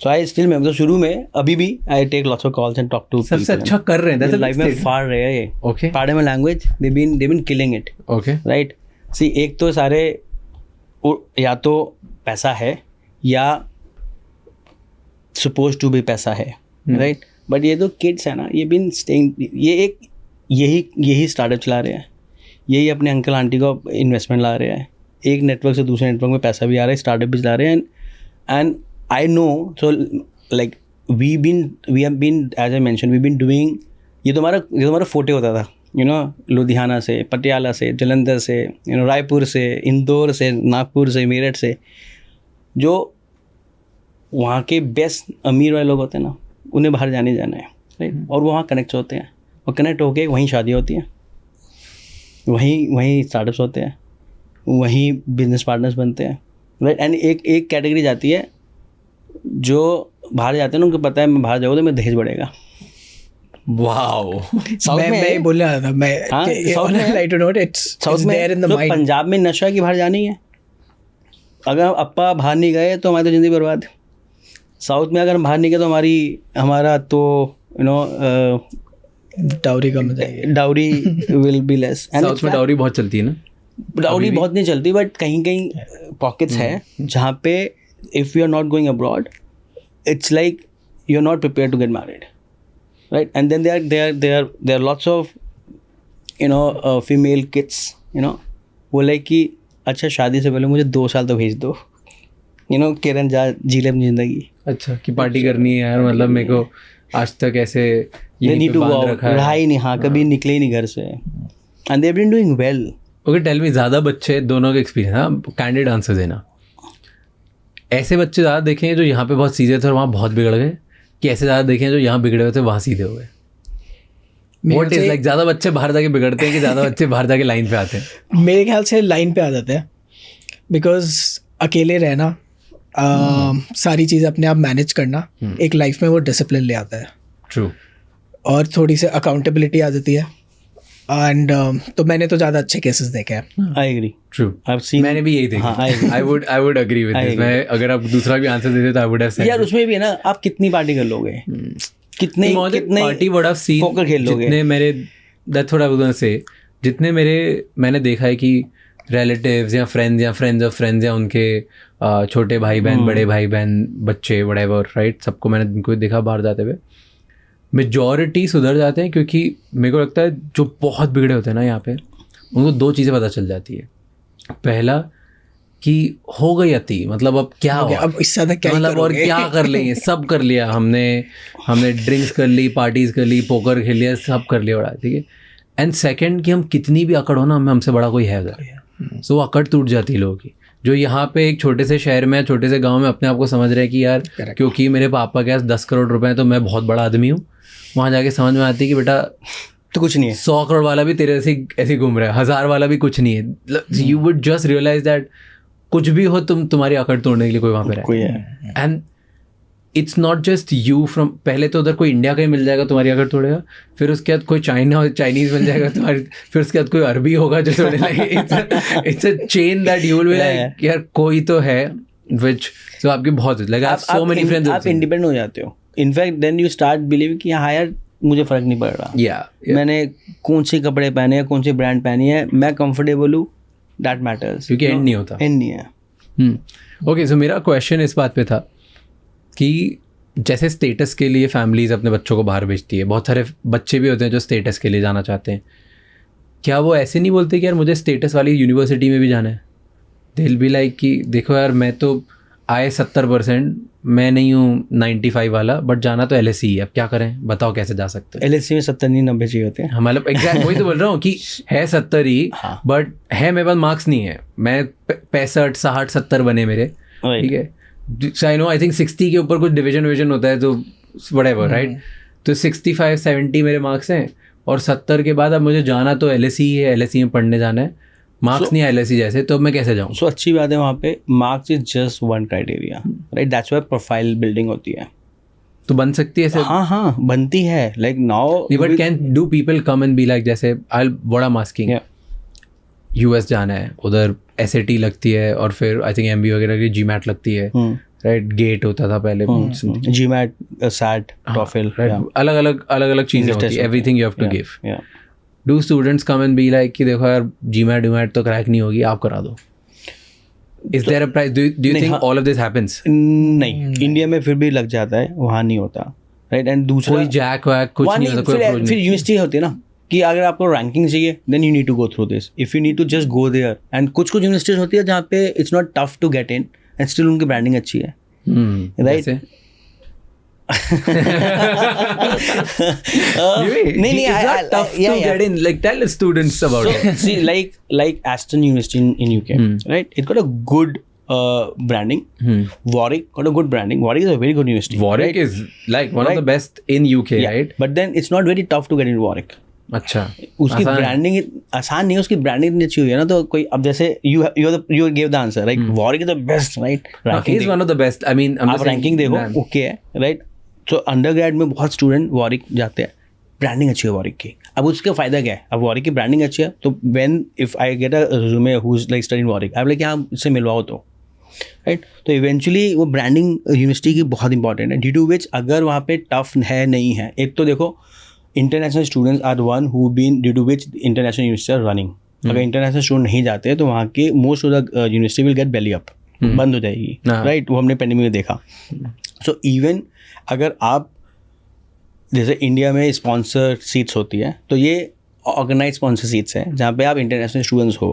S2: सो आई स्टिल, मैं तो शुरू में अभी भी I take lots of calls and talk to,
S1: सबसे अच्छा कर रहे हैं
S2: लाइफ में फाड़ रहे हैं ये।
S1: Okay,
S2: pardon my language, they been killing it,
S1: okay,
S2: right. See एक तो सारे या तो पैसा है या सपोज टू भी पैसा है, राइट, बट ये तो किड्स है ना, ये बीन स्टेइंग, ये यही स्टार्टअप चला रहे हैं, यही अपने अंकल आंटी को इन्वेस्टमेंट ला रहे हैं, एक नेटवर्क से दूसरे नेटवर्क में पैसा भी आ रहा है, स्टार्टअप भी चला रहे हैं, and I know, so like we have been, as I mentioned, we've been doing, ये तो हमारा फोटे होता था, लुधियाना से, पटियाला से, जलंधर से, रायपुर से, इंदौर से, नागपुर से, मेरठ से, जो वहाँ के बेस्ट अमीर वाले लोग होते हैं ना, उन्हें बाहर जाना है, राइट, और वो वहाँ कनेक्ट होते हैं, और कनेक्ट होके वहीं शादी होती है, वहीं स्टार्टअप्स होते हैं, वहीं बिजनेस पार्टनर्स बनते हैं, राइट। एंड एक कैटेगरी जाती है जो बाहर जाते हैं ना, उनको पता है मैं बाहर जाऊँ तो मैं दहेज बढ़ेगा।
S1: वाओ।
S2: साउथ में
S3: मैं बोलने वाला था, मैं
S2: हाँ, साउथ में
S3: like to note it's
S2: south में
S3: देयर इन द
S2: तो
S3: माइंड।
S2: पंजाब में नशा है कि बाहर जाना ही है। अगर हम अप्पा बाहर नहीं गए तो हमारी तो ज़िंदगी बर्बाद। साउथ में अगर हम बाहर नहीं गए तो हमारा तो
S3: डाउरी कम हो जाएगी।
S2: Dowry will be less.
S1: South में डाउरी बहुत चलती है ना?
S2: डाउरी बहुत नहीं चलती, बट कहीं कहीं पॉकेट्स है जहाँ पे if you are not going abroad, it's like you are not prepare to get married, right. And then there are lots of female kids, वो लाइक कि अच्छा शादी से पहले मुझे 2 साल तो भेज दो, किरण जा जी ले अपनी जिंदगी।
S1: अच्छा, कि पार्टी करनी है यार, मतलब मेरे को आज तक ऐसे
S2: नीड टू गो आउट, रहा ही नहीं, हाँ कभी निकले ही नहीं घर से। And they have been doing well.
S1: Okay, tell me, ज़्यादा बच्चे, दोनों के एक्सपीरियंस, हाँ, कैंडिड आंसर देना। ऐसे बच्चे ज़्यादा देखे हैं जो यहाँ पे बहुत सीधे थे और वहाँ बहुत बिगड़ गए, कि ऐसे ज़्यादा देखे हैं जो यहाँ बिगड़े हुए थे वहाँ सीधे हो गए? What is like, ज़्यादा बच्चे बाहर जाके बिगड़ते हैं कि ज़्यादा बच्चे बाहर जाके लाइन पे आते हैं?
S3: मेरे ख्याल से लाइन पे आ जाते हैं, बिकॉज अकेले रहना, सारी चीज़ अपने आप मैनेज करना, एक लाइफ में वो डिसिप्लिन ले आता है।
S1: ट्रू।
S3: और थोड़ी सी अकाउंटेबिलिटी आ जाती है। एंड तो मैंने तो ज़्यादा अच्छे केसेस देखे हैं।
S2: I agree.
S1: ट्रू। मैंने भी यही देखा। I would agree with this. मैं अगर आप दूसरा भी आंसर देते तो आई वुड हैव सेड
S2: यार उसमें भी है ना, आप कितनी पार्टी कर लोगे, कितने
S1: party would have seen,
S2: poker खेल लोगे।
S1: जितने मेरे, that's what I was gonna say, जितने मैंने देखा है कि रिलेटिव्स या फ्रेंड्स ऑफ फ्रेंड्स या उनके छोटे भाई बहन, बड़े भाई बहन, बच्चे, व्हाटएवर, राइट, सबको मैंने उनको देखा बाहर जाते हुए। मेजॉरिटी सुधर जाते हैं, क्योंकि मेरे को लगता है जो बहुत बिगड़े होते हैं ना यहाँ पे, उनको 2 चीज़ें पता चल जाती है। पहला कि हो गई अति, मतलब अब क्या हो,
S3: अब इससे ज़्यादा क्या
S1: मतलब और क्या कर लेंगे, सब कर लिया हमने ड्रिंक्स कर ली, पार्टीज कर ली, पोकर खेल लिया, सब कर लिया बड़ा, ठीक है। एंड सेकंड कि हम कितनी भी अकड़ हो ना, हमसे बड़ा कोई है उधर, सो वो अकड़ टूट जाती है लोगों की। जो यहाँ पे एक छोटे से शहर में, छोटे से गांव में अपने आप को समझ रहे हैं कि यार क्योंकि मेरे पापा के पास 10 करोड़ रुपए हैं तो मैं बहुत बड़ा आदमी हूँ, वहाँ जाके समझ में आती है कि बेटा
S2: तो कुछ नहीं है।
S1: 100 करोड़ वाला भी तेरे ऐसे घूम रहा है, 1000 वाला भी कुछ नहीं है। You would just realise that कुछ भी हो, तुम्हारी अकड़ तोड़ने के लिए कोई वहाँ पे
S2: कोई
S1: है। And it's not just you from, पहले तो उधर कोई इंडिया का ही मिल जाएगा तुम्हारी अकड़ तोड़ेगा, फिर उसके बाद कोई चाइनीज मिल जाएगा तुम्हारी, फिर उसके बाद कोई अरबी होगा जो तोड़े लगेगा। It's a chain that you will be like यार कोई तो है, व्हिच सो आपकी बहुत लाइक आप सो मेनी फ्रेंड्स,
S2: आप इंडिपेंडेंट हो जाते हो। In fact then you start believe कि हाँ यार मुझे फ़र्क नहीं पड़ रहा, मैंने कौन से कपड़े पहने हैं, कौन सी ब्रांड पहनी है, मैं कंफर्टेबल हूँ, दैट मैटर्स।
S1: क्योंकि एंड नहीं होता,
S2: एंड नहीं है।
S1: ओके, सो मेरा क्वेश्चन इस बात पे था कि जैसे स्टेटस के लिए फैमिलीज अपने बच्चों को बाहर भेजती है, बहुत सारे बच्चे भी होते हैं जो स्टेटस के लिए जाना चाहते हैं, क्या वो ऐसे नहीं बोलते कि यार मुझे स्टेटस वाली यूनिवर्सिटी में भी जाना है? दे विल बी लाइक कि देखो यार मैं तो आए 70%, मैं नहीं हूँ 95 वाला, बट जाना तो LSE है, अब क्या करें, बताओ कैसे जा सकते हैं?
S2: LSE में 70-90 चाहिए होते हैं
S1: हमारे एग्जैक्ट वही तो बोल रहा हूँ कि है 70 ही, बट है मेरे पास मार्क्स नहीं है, मैं 65, 60, 70 बने मेरे, ठीक है। आई नो, आई थिंक 60 के ऊपर कुछ डिवीजन होता है तो व्हाटएवर, राइट। तो 65, 70 मेरे मार्क्स हैं और 70 के बाद अब मुझे जाना तो LSE है, LSE में पढ़ने जाना है, मार्क्स नहीं है LSE जैसे, तो मैं कैसे जाऊँ?
S2: सो अच्छी बात है, वहाँ पे marks is just one criteria, right. That's why profile building होती है।
S1: तो बन सकती है ऐसे?
S2: हाँ बनती है, like now.
S1: But can do people come and be like, जैसे what I am asking, US जाना है, उधर SAT लगती है और फिर आई थिंक MBA वगैरह की GMAT लगती है, राइट। गेट होता था पहले,
S2: GMAT, SAT, TOEFL,
S1: अलग चीज़ें होती है, everything you have to give. Do students come and be like कि देखो यार GMAT तो क्रैक नहीं होगी, आप करा दो? Is there a price? Do you think all of this happens?
S2: नहीं, इंडिया में फिर भी लग जाता है, वहाँ नहीं होता, राइट। एंड दूसरा
S1: कोई जैक वैक कुछ नहीं होता,
S2: फिर यूनिवर्सिटी होती है ना कि अगर आपको रैंकिंग चाहिए then you need to go through this, if you need to just go there. And कुछ यूनिवर्सिटीज होती है जहाँ पे it's not tough to get in and still उनकी ब्रांडिंग अच्छी है, राइट।
S1: नहीं, it's not tough to get in. Like, tell the students about it.
S2: See, like Aston University in UK, right? It got a good branding. Warwick got a good branding. Warwick is a very good university.
S1: Warwick is like one of the best in UK, right?
S2: But then it's not very tough to get in Warwick.
S1: अच्छा,
S2: उसकी
S1: आसान है।
S2: Branding आसान नहीं है, उसकी branding इतनी अच्छी हुई है ना, तो कोई अब जैसे you give the answer right, Warwick is the best right,
S1: He is one of the best. I mean, I'm
S2: आप
S1: just saying,
S2: रैंकिंग देखो
S1: man.
S2: ओके है राइट। तो अंडरग्रेड में बहुत स्टूडेंट वॉरिक जाते हैं, ब्रांडिंग अच्छी है वॉरिक की। अब उसका फायदा क्या है, अब वॉरिक की ब्रांडिंग अच्छी है तो when if I get a resume who is like studying Warwick, I like यहाँ इससे मिलवाओ तो राइट। तो इवेंचुअली वो ब्रांडिंग यूनिवर्सिटी की बहुत इंपॉर्टेंट है, ड्यू टू विच अगर वहाँ पे टफ है नहीं है, एक तो देखो international students are one who been due to which international university are running. अगर इंटरनेशनल स्टूडेंट नहीं जाते तो वहाँ के most of the university will get belly up, बंद हो जाएगी राइट। वो हमने पेंडेमिक में देखा। सो इवन अगर आप जैसे इंडिया में स्पॉन्सर सीट्स होती है, तो ये ऑर्गेनाइज स्पॉन्सर सीट्स हैं जहाँ पे आप इंटरनेशनल स्टूडेंट्स हो,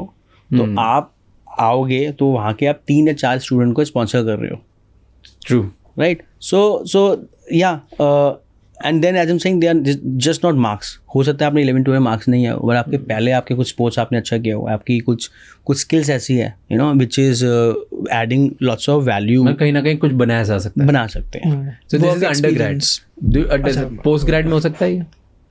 S2: तो आप आओगे तो वहाँ के आप 3 या 4 स्टूडेंट को स्पॉन्सर कर रहे हो,
S1: True.
S2: राइट। सो या and then as am saying they are just not marks. हो सकता है आपने 11-12 में मार्क्स नहीं है, और आपके पहले आपके कुछ स्पोर्ट्स आपने अच्छा किया हुआ है, आपकी कुछ स्किल्स ऐसी है you know which is adding lots of value,
S1: मतलब कहीं ना कहीं कुछ बनाया जा सकता है।
S2: बना सकते हैं।
S1: So this
S3: Work
S1: is undergrad.
S3: experience.
S1: Post grade में हो सकता है ये?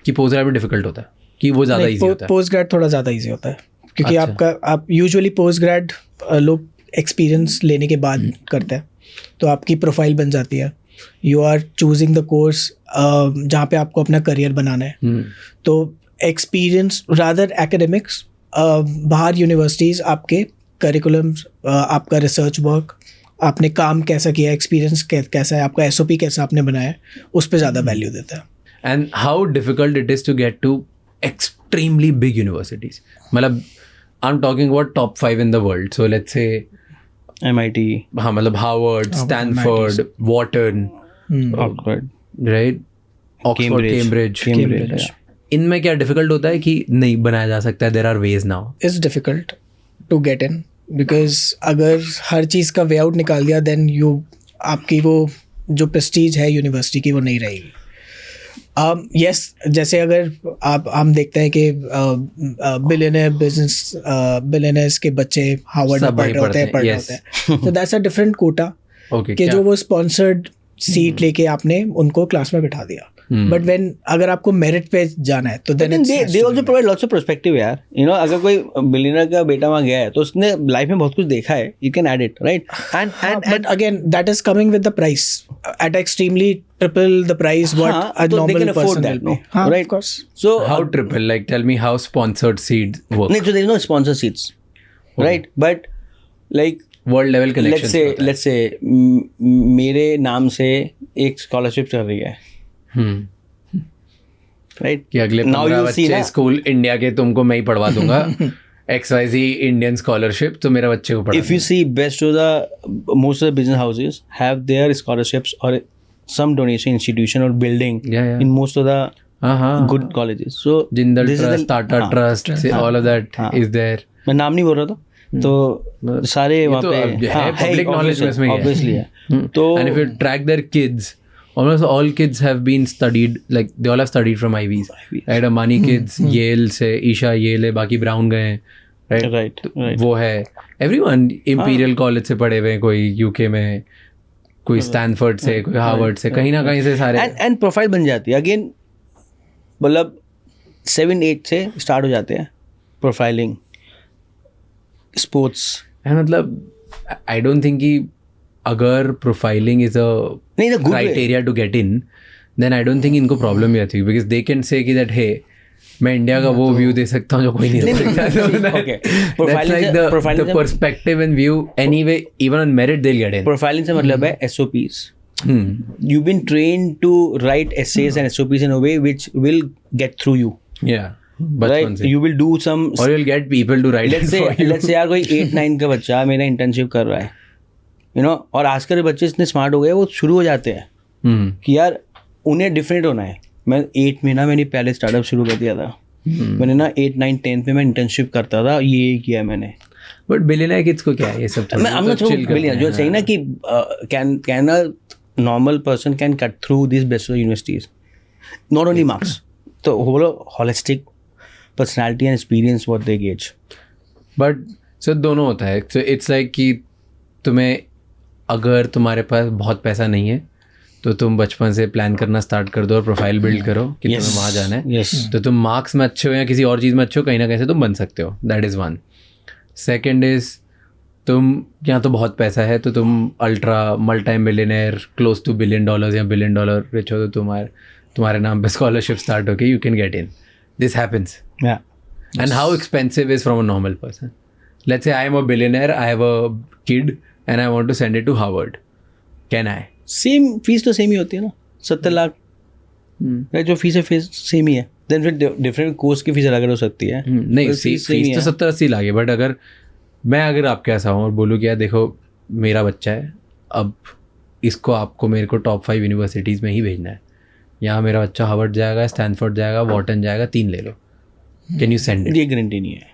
S1: कि पोस्ट ग्रेड में डिफिकल्ट होता है, कि वो ज़्यादा इजी होता है?
S3: पोस्ट ग्रेड थोड़ा ज़्यादा इजी होता है, क्योंकि
S1: अच्छा।
S3: आप यूजुअली पोस्ट ग्रेड लोग एक्सपीरियंस लेने के बाद करते हैं, तो आपकी प्रोफाइल बन जाती है। You are choosing the course जहाँ पे आपको अपना करियर बनाना है। तो एक्सपीरियंस रादर एकेडमिक्स, बाहर यूनिवर्सिटीज़ आपके करिकुलम्स, आपका रिसर्च वर्क, आपने काम कैसा किया, एक्सपीरियंस कैसा है, आपका SOP कैसा आपने बनाया है, उस पर ज़्यादा वैल्यू देता है।
S1: And how difficult it is to get to extremely big universities? मतलब I'm talking about top 5 in the world. So let's say
S2: MIT,
S1: हाँ, मतलब Harvard, Stanford, Wharton,
S2: Oxford,
S1: right? Oxford, Cambridge.
S2: Cambridge.
S3: Cambridge.
S1: इनमें क्या difficult होता है कि नहीं बनाया जा सकता है? There are ways now.
S3: It's difficult to get in, because अगर हर चीज़ का वे आउट निकाल दिया देन आपकी वो जो प्रेस्टीज है यूनिवर्सिटी की वो नहीं रहेगी। यस, जैसे अगर हम देखते हैं कि बिलियनर्स के बच्चे हार्वर्ड में
S1: सब
S3: पढ़
S1: वहीं
S3: रहे
S1: पढ़ते हैं,
S3: होते हैं, तो that's a different quota
S1: okay,
S3: कि जो वो स्पॉन्सर्ड सीट लेके आपने उनको क्लास में बिठा दिया। बट व्हेन अगर आपको मेरिट पे जाना है तो then
S2: they also provide lots of perspective यार, यू नो अगर कोई बिलियनर का बेटा वहाँ गया है तो उसने लाइफ में बहुत कुछ देखा है, you can add it right.
S3: but again that is coming with the price at extremely triple the price what a
S2: तो they
S3: normal
S2: can afford
S3: person
S2: that,
S3: will
S2: no?
S3: pay.
S2: Right.
S3: Of course.
S2: So
S1: how triple, like tell me how sponsored seeds work?
S2: नहीं, so there is no sponsor seats, right? But like
S1: world level connection.
S2: let's say मेरे नाम से एक scholarship चल रही है, right,
S1: कि अगले 15 बच्चे स्कूल इंडिया के तुमको मैं ही पढ़वा दूंगा XYZ इंडियन स्कॉलरशिप, तो मेरा बच्चे को पढ़ा।
S2: if you see best of the most of the business houses have their scholarships or some donation institution or building
S1: Yeah.
S2: in most of the
S1: हाँ
S2: good colleges. So
S1: Jindal
S2: this is
S1: trust, Tata
S2: हाँ,
S1: trust, all of that is there.
S2: मैं नाम नहीं बोल रहा था, तो सारे वहाँ
S1: तो
S2: पे
S1: अब है public knowledge में इसमें ही है।
S2: obviously है। तो
S1: And if you track their kids, almost all kids have been studied, like they all have studied from Ivies, right? Amani kids Yale से, ईशा Yale है, बाकी ब्राउन गए हैं, right? तो वो है, everyone Imperial College से पढ़े हुए हैं, कोई UK में, कोई स्टैनफोर्ड से, कोई हार्वर्ड से, कहीं ना कहीं से सारे।
S2: एंड प्रोफाइल बन जाती है अगेन, मतलब 7-8 से स्टार्ट हो जाते हैं प्रोफाइलिंग स्पोर्ट्स।
S1: मतलब आई डोंट थिंक कि अगर प्रोफाइलिंग इज अ
S2: नहीं, the good way.
S1: Criteria to get in, then I don't think इनको प्रॉब्लम ही आती, बिकॉज दे कैन से कि दैट हे मैं इंडिया का वो व्यू दे सकता हूँ जो कोई नहीं दे सकता।
S2: Okay.
S1: That's like the perspective and view anyway, even on merit they'll get in.
S2: Profiling से मतलब है SOPs. You've been trained to write essays and SOPs in a way which will get through you.
S1: Yeah. बचपन
S2: Right?
S1: से।
S2: You will do some.
S1: Or you'll get people to write it for you.
S2: let's say यार कोई 8-9 का बच्चा मेरा internship कर रहा है, you know, और आजकल के बच्चे इतने स्मार्ट हो गए वो शुरू हो जाते हैं कि यार उन्हें डिफरेंट होना है। मैं 8 में ना मैंने पहले स्टार्टअप शुरू कर दिया था, मैंने ना 8, 9, 10 में मैं इंटर्नशिप करता था, ये किया मैंने।
S1: बट बिलियनर किड्स को क्या है ये सब?
S2: मैं I'm not sure जो सही ना कि can a normal person can cut through these best universities, not only marks, तो whole holistic personality and experience what they gauge.
S1: But so दोनों होता है। सो इट्स लाइक कि तुम्हें अगर तुम्हारे पास बहुत पैसा नहीं है तो तुम बचपन से प्लान करना स्टार्ट कर दो और प्रोफाइल बिल्ड करो कि
S2: Yes.
S1: तुम्हें वहाँ जाना है.
S2: Yes.
S1: तो तुम मार्क्स में अच्छे हो या किसी और चीज़ में अच्छे हो, कहीं ना कहीं से तुम बन सकते हो. That is one. Second is तुम यहाँ तो बहुत पैसा है तो तुम ultra multi millionaire close to $1 billion या $1 बिलियन रिच हो, तो तुम्हारे नाम पे स्कॉलरशिप स्टार्ट होके you can get in. This happens.
S2: Yeah.
S1: And how expensive is from a normal person? Let's say I am a billionaire, I have a kid and I want to send it to Harvard. Can I?
S2: Same fees तो same ही होती है ना, 70 lakh. Right, जो fees है fees same ही है. Then फिर different course की fees अलग हो सकती है.
S1: नहीं,
S2: पर
S1: फीस
S2: same ही
S1: तो
S2: है.
S1: 70-80 लाख है. बट अगर आपके ऐसा हूँ और बोलूँ कि यार देखो मेरा बच्चा है, अब इसको आपको मेरे को टॉप 5 यूनिवर्सिटीज़ में ही भेजना है. यहाँ मेरा बच्चा हार्वर्ड जाएगा, स्टैनफोर्ड जाएगा, वॉर्टन जाएगा, 3 ले लो. Can you send it?
S2: ये गारंटी नहीं है.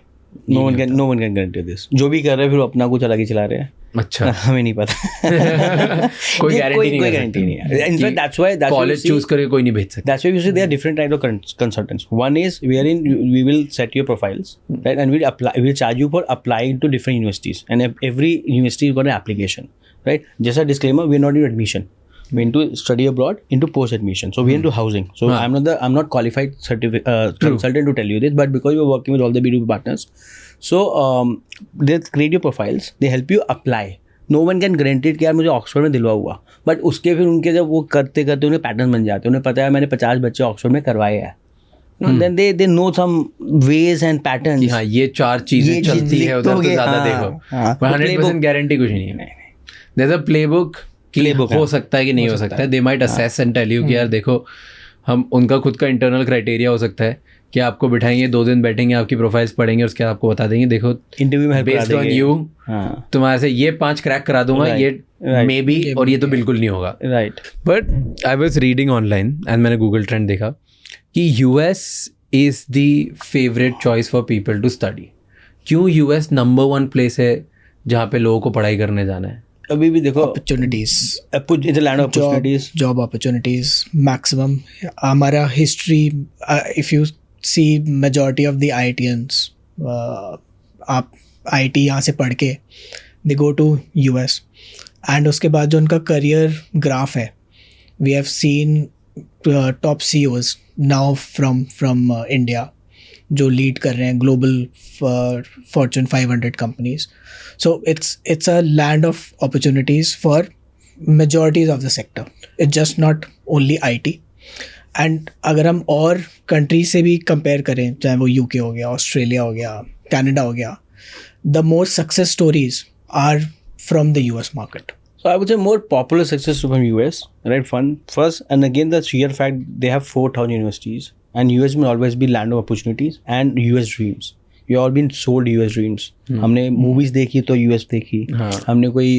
S2: No one can guarantee this. जो भी कर रहे हैं फिर अपना कुछ अलग ही चला रहे हैं.
S1: अच्छा.
S2: हमें नहीं पता.
S1: कोई गारंटी
S2: नहीं है. In fact, that's why
S1: college choose करके कोई नहीं भेज सकता.
S2: That's why you see there are different type of consultants. One is wherein we will set your profiles, right, and we'll charge you for applying to different universities, and every university has got an application, right. Just a disclaimer: we are not into admission. We're into study abroad, into post admission. So we're into housing. So I'm not qualified consultant to tell you this, but because we're working with all the B2B partners, so they create your profiles. They help you apply. No one can guarantee कि यार मुझे Oxford में दिलवा हुआ, but उसके फिर उनके जब वो करते करते उन्हें पैटर्न बन जाते हैं. उन्हें पता है मैंने 50 बच्चे ऑक्सफोर्ड में करवाए हैं. Then they know some ways and patterns.
S1: कि हाँ ये 4 चीजें चलती है उधर तो ज़्यादा देखो. पर 100% गारंटी कुछ नहीं है. There's a playbook. हो सकता है कि नहीं हो सकता है. They might assess and tell you कि यार देखो हम उनका खुद का इंटरनल क्राइटेरिया हो सकता है कि आपको बिठाएंगे, 2 दिन बैठेंगे, आपकी प्रोफाइल्स पढ़ेंगे, उसके बाद आपको बता देंगे देखो
S2: इंटरव्यू में
S1: बेस्ड ऑन यू तुम्हारे से ये 5 क्रैक करा दूंगा, ये मे बी, और ये तो बिल्कुल नहीं होगा.
S2: Right.
S1: But I was reading online and मैंने गूगल ट्रेंड देखा कि US is the favourite choice for people to study. क्यों US नंबर 1 प्लेस है जहाँ पे लोगों को पढ़ाई करने जाना है?
S2: अभी भी देखो
S3: opportunities,
S2: it's a land of opportunities.
S3: job opportunities maximum. हमारा history, if you see majority of the IITians, आप IT यहाँ से पढ़ के they go to US, and उसके बाद जो उनका career graph है, we have seen top CEOs now from India जो लीड कर रहे हैं global Fortune 500 companies. So it's a land of opportunities for majorities of the sector. It's just not only IT. And अगर हम और country से भी कंपेयर करें, चाहे वो UK हो गया, ऑस्ट्रेलिया हो गया, कनाडा हो गया, the more success stories are from the US market.
S2: So I would say more popular success from US, right? First, and again the sheer fact they have 4,000 universities, and US will always be land of opportunities and US dreams. You all been sold US dreams. हमने movies देखी तो US देखी, हमने कोई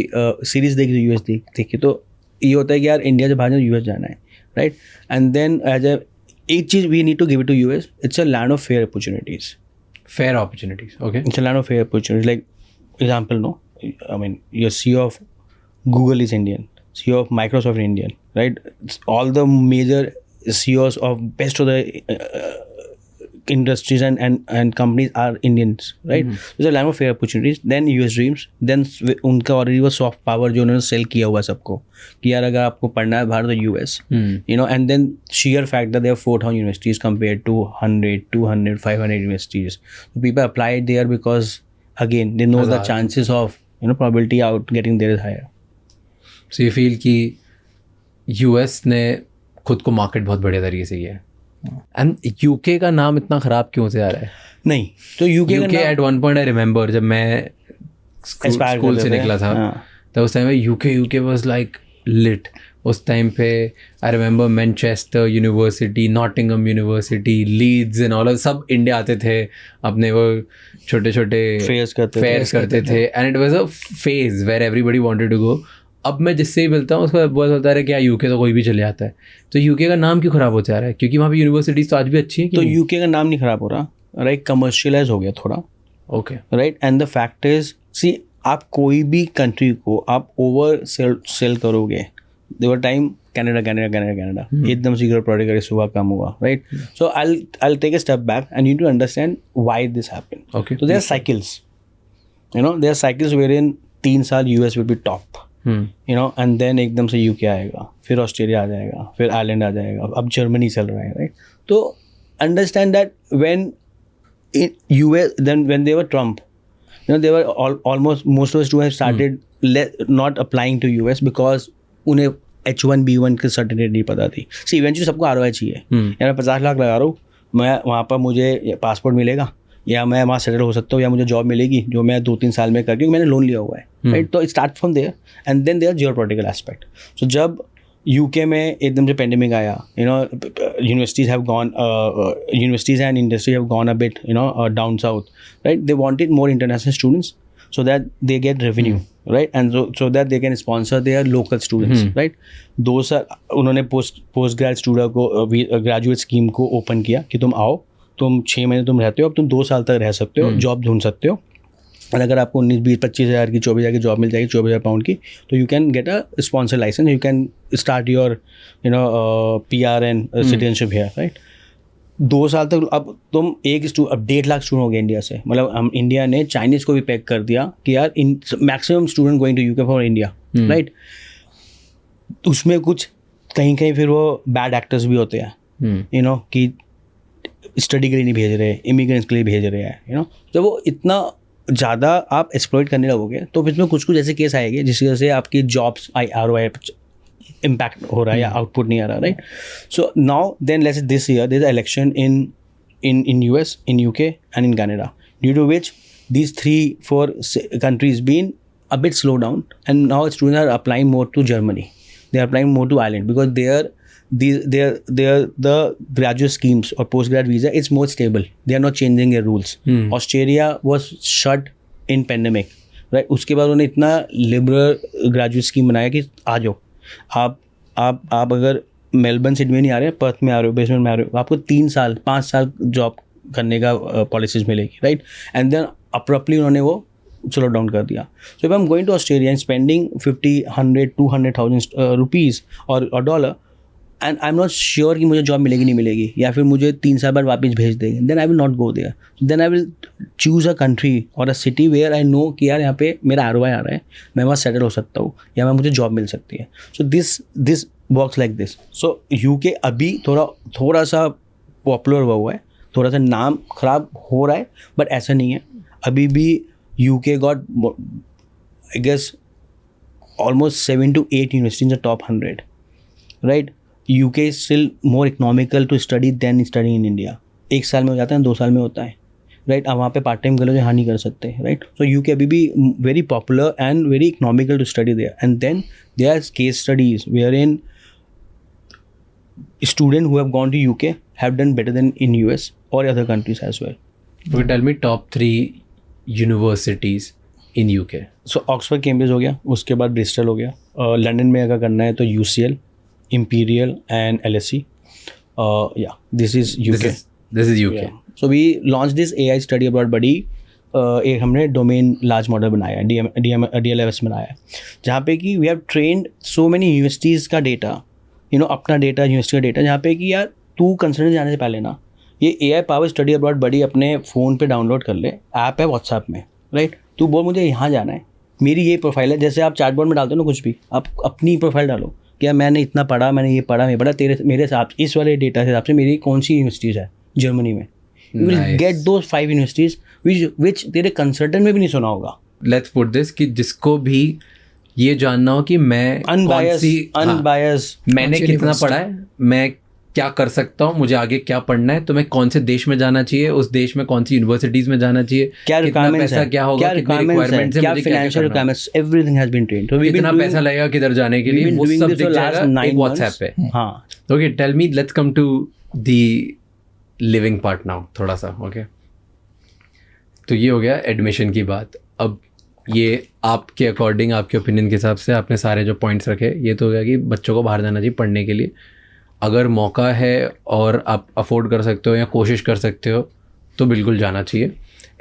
S2: series देखी तो US देखी. तो ये होता है कि यार इंडिया से बाहर US जाना है, right? And then एक चीज we need to give it to US. It's a land of fair opportunities.
S1: Fair opportunities, okay.
S2: It's a land of fair opportunities. Like example, no, I mean your CEO of Google is Indian, CEO of Microsoft is Indian, right? All the major CEOs of best of the industries and companies are Indians, right? There's a lot of fair opportunities. Then US dreams. Then उनका already वो soft power जो उन्होंने sell किया हुआ सबको कि यार अगर आपको पढ़ना है बाहर तो US, you know. And then sheer fact that there are 4,000 universities compared to 100, 200, 500 universities. So people apply there because again they know the chances of, you know, probability out getting there is higher.
S1: So you feel कि US ने खुद को market बहुत बढ़िया तरीके से किया है. एंड UK का नाम इतना ख़राब क्यों से आ रहा है?
S2: नहीं तो UK
S1: at one point I remember जब मैं स्कूल से निकला था तो उस टाइम में UK वाज लाइक लिट. उस टाइम पे I remember Manchester university, Nottingham university, Leeds and all सब इंडिया आते थे अपने वो छोटे छोटे
S2: फेयर्स
S1: करते थे and it was a phase where everybody wanted to go. अब मैं जिससे ही मिलता हूँ उसको बहुत होता है कि UK तो कोई भी चले जाता है. तो UK का नाम क्यों ख़राब होता जा रहा है? क्योंकि वहाँ पे यूनिवर्सिटीज़ तो आज भी अच्छी हैं.
S2: तो UK का नाम नहीं ख़राब हो रहा, राइट? कमर्शियलाइज हो गया थोड़ा, okay, right? And the fact is, see आप कोई भी कंट्री को आप ओवर सेल करोगे, देवर टाइम कनाडा एकदम से प्रोडक्ट का सुबह कम हुआ, right? So I take a step back and you to understand why this happened.
S1: Okay,
S2: तो there are cycles, you know, there are cycles where in 3 साल US will be top, you know, and then एकदम से UK आएगा, फिर Australia आ जाएगा, फिर Ireland आ जाएगा, अब जर्मनी चल रहा है, राइट? तो understand that when in US, then when they were Trump, you know, they were almost most of the students started not applying to US because उन्हें H1B1 की सर्टिफिकेट नहीं पता थी. सी इवेंचुअली सबको ROI चाहिए. यार मैं 50 लाख लगा रहा हूँ, मैं वहाँ पर मुझे पासपोर्ट मिलेगा या मैं वहाँ सेटल हो सकता हूँ या मुझे जॉब मिलेगी जो मैं 2-3 साल में करके, मैंने लोन लिया हुआ है, राइट? तो start from there and then there geopolitical aspect. So जब यूके में एकदम से पेंडेमिक आया, you know, universities and industry have gone a bit, you know, down south, right? They wanted more international students so that they get revenue, right? And so that they can sponsor their local students, right? Those are, उन्होंने post grad student को graduate scheme को open किया कि तुम आओ, तुम 6 महीने तुम रहते हो, अब तुम 2 साल तक रह सकते हो, जॉब ढूंढ सकते हो, और अगर आपको 19-20-25 हज़ार की 24 हज़ार की जॉब मिल जाएगी, 24,000 पाउंड की, तो you can get a sponsor licence, you can start your, you know, PR and citizenship here, right? 2 साल तक अब तुम अब 1.5 लाख स्टूडेंट हो गए इंडिया से. मतलब हम इंडिया ने चाइनीज़ को भी पैक कर दिया कि यार maximum student going to UK for India, right? उसमें कुछ कहीं फिर वो बैड एक्टर्स भी होते हैं, यू नो, कि स्टडी के लिए नहीं भेज रहे, इमिग्रेंट्स के लिए भेज रहे हैं, यू नो. जब वो इतना ज़्यादा आप एक्सप्लॉइट करने लगोगे तो इसमें कुछ ऐसे केस आएंगे जिसकी वजह से आपकी जॉब्स ROI इम्पैक्ट हो रहा है या आउटपुट नहीं आ रहा, right? So now then let's this year there is election in US, in UK and in Canada, due to which these 3-4 countries been a bit slow down, and now students are applying more to Germany, they are applying more to Ireland because the graduate schemes or post-grad visa is more stable, they are not changing their rules. Australia was shut in pandemic, right? उसके बाद उन्होंने इतना liberal graduate scheme बनाया कि आ जाओ, आप अगर Melbourne Sydney में नहीं आ रहे हैं, पर्थ में आ रहे हो, बेसमेंट में आ रहे हो, आपको 3-5 साल जॉब करने का पॉलिसीज मिलेगी, राइट? एंड देन अप्रप्टली उन्होंने वो स्लो डाउन कर दिया. So if I am going to Australia and spending 50-100-200,000 rupees और dollar, and I am not sure कि मुझे जॉब मिलेगी नहीं मिलेगी, या फिर मुझे 3 साल बाद वापस भेज देंगे, then I will not go there. Then I will choose a country और a city where I know कि यार यहाँ पे मेरा ROI आ रहा है, मैं वहाँ सेटल हो सकता हूँ या मैं मुझे जॉब मिल सकती है. So this works like this. So UK अभी थोड़ा सा पॉपुलर हुआ है, थोड़ा सा नाम खराब हो रहा है, बट ऐसा नहीं है. अभी भी UK got I guess almost 7 to 8 university in the top 100, right? UK is still more economical to study than study in India. 1 साल में हो जाता है, 2 साल में होता है, राइट? अब वहाँ पे पार्ट टाइम कर लो, यहाँ नहीं कर सकते, राइट? सो यूके अभी भी very popular and very economical to study there. And then there are case studies where in students who have gone to UK have done better than in US or other countries as well.
S1: Okay, tell me top 3 universities in UK.
S2: So Oxford, Cambridge हो गया, उसके बाद Bristol हो गया, London में अगर करना है तो UCL, Imperial and LSE. Yeah, this is UK.
S1: This is UK.
S2: Yeah. So we launched this AI study abroad buddy. एक हमने डोमेन लार्ज मॉडल बनाया है, DLFS बनाया है, जहाँ पे कि we have trained so many universities का डेटा, यू नो, अपना डेटा, यूनिवर्सिटी का डेटा, जहाँ पे कि यार तू कंसल्टेंट जाने से पहले ना ये AI पावर स्टडी अब्रॉड बड़ी अपने फ़ोन पे डाउनलोड कर ले, ऐप है व्हाट्सएप में, राइट? तू बोल मुझे यहाँ जाना है, मेरी ये प्रोफाइल है, जैसे आप चैटबॉट में डालते हो ना कुछ भी, आप अपनी प्रोफाइल डालो कि यार मैंने इतना पढ़ा, मैंने ये पढ़ा, मैं पढ़ा, मेरे हिसाब से इस वाले डेटा के हिसाब से मेरी कौन सी यूनिवर्सिटीज़ है जर्मनी में. You will get those 5 universities which तेरे कंसल्टेंट में भी नहीं सुना होगा.
S1: लेट्स पुट दिस कि जिसको भी ये जानना हो कि मैं
S2: अनबायस्ड
S1: मैंने कितना पढ़ा है, मैं क्या कर सकता हूँ, मुझे आगे क्या पढ़ना है, तो मैं कौन से देश में जाना चाहिए, उस देश में कौन सी यूनिवर्सिटीज में जाना चाहिए,
S2: क्या रिक्वायरमेंट्स है,
S1: क्या होगा, कितनी रिक्वायरमेंट्स है,
S2: क्या financial requirements, everything has been trained.
S1: कितना पैसा लगेगा किधर जाने के लिए, वो सब दिख जाएगा एक व्हाट्सएप पे.
S2: हाँ,
S1: okay, tell me, let's come to the living part now थोड़ा सा. ओके, तो ये हो गया एडमिशन की बात. अब ये आपके अकॉर्डिंग, आपके ओपिनियन के हिसाब से आपने सारे जो पॉइंट्स रखे, ये तो हो गया कि बच्चों को बाहर जाना चाहिए पढ़ने के लिए. अगर मौका है और आप अफोर्ड कर सकते हो या कोशिश कर सकते हो तो बिल्कुल जाना चाहिए.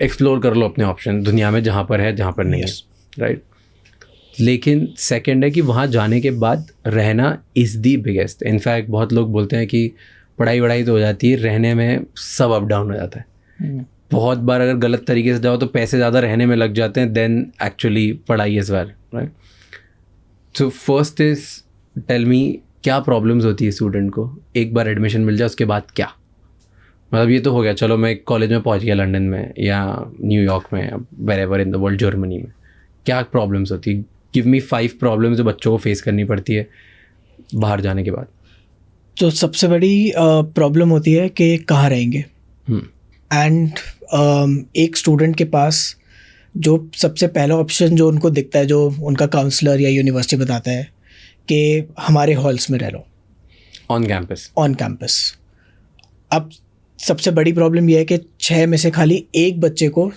S1: एक्सप्लोर कर लो अपने ऑप्शन दुनिया में, जहाँ पर है, जहाँ पर नहीं है, राइट? लेकिन सेकंड है कि वहाँ जाने के बाद रहना इज़ दी बिगेस्ट. इनफैक्ट बहुत लोग बोलते हैं कि पढ़ाई तो हो जाती है, रहने में सब अप डाउन हो जाता है. बहुत बार अगर गलत तरीके से जाओ तो पैसे ज़्यादा रहने में लग जाते हैं देन एक्चुअली पढ़ाई as well, right? So first is tell me, क्या प्रॉब्लम्स होती है स्टूडेंट को एक बार एडमिशन मिल जाए उसके बाद क्या? मतलब ये तो हो गया, चलो मैं कॉलेज में पहुंच गया लंदन में या न्यूयॉर्क में, wherever in the world, Germany में, क्या प्रॉब्लम्स होती है? गिव मी 5 प्रॉब्लम्स जो बच्चों को फेस करनी पड़ती है बाहर जाने के बाद.
S3: तो सबसे बड़ी प्रॉब्लम होती है कि कहाँ रहेंगे. एंड एक स्टूडेंट के पास जो सबसे पहला ऑप्शन जो उनको दिखता है, जो उनका काउंसलर या यूनिवर्सिटी बताता है कि हमारे हॉल्स में रह लो
S1: ऑन कैंपस.
S3: On campus. अब सबसे बड़ी प्रॉब्लम यह है कि 6 में से खाली एक बच्चे को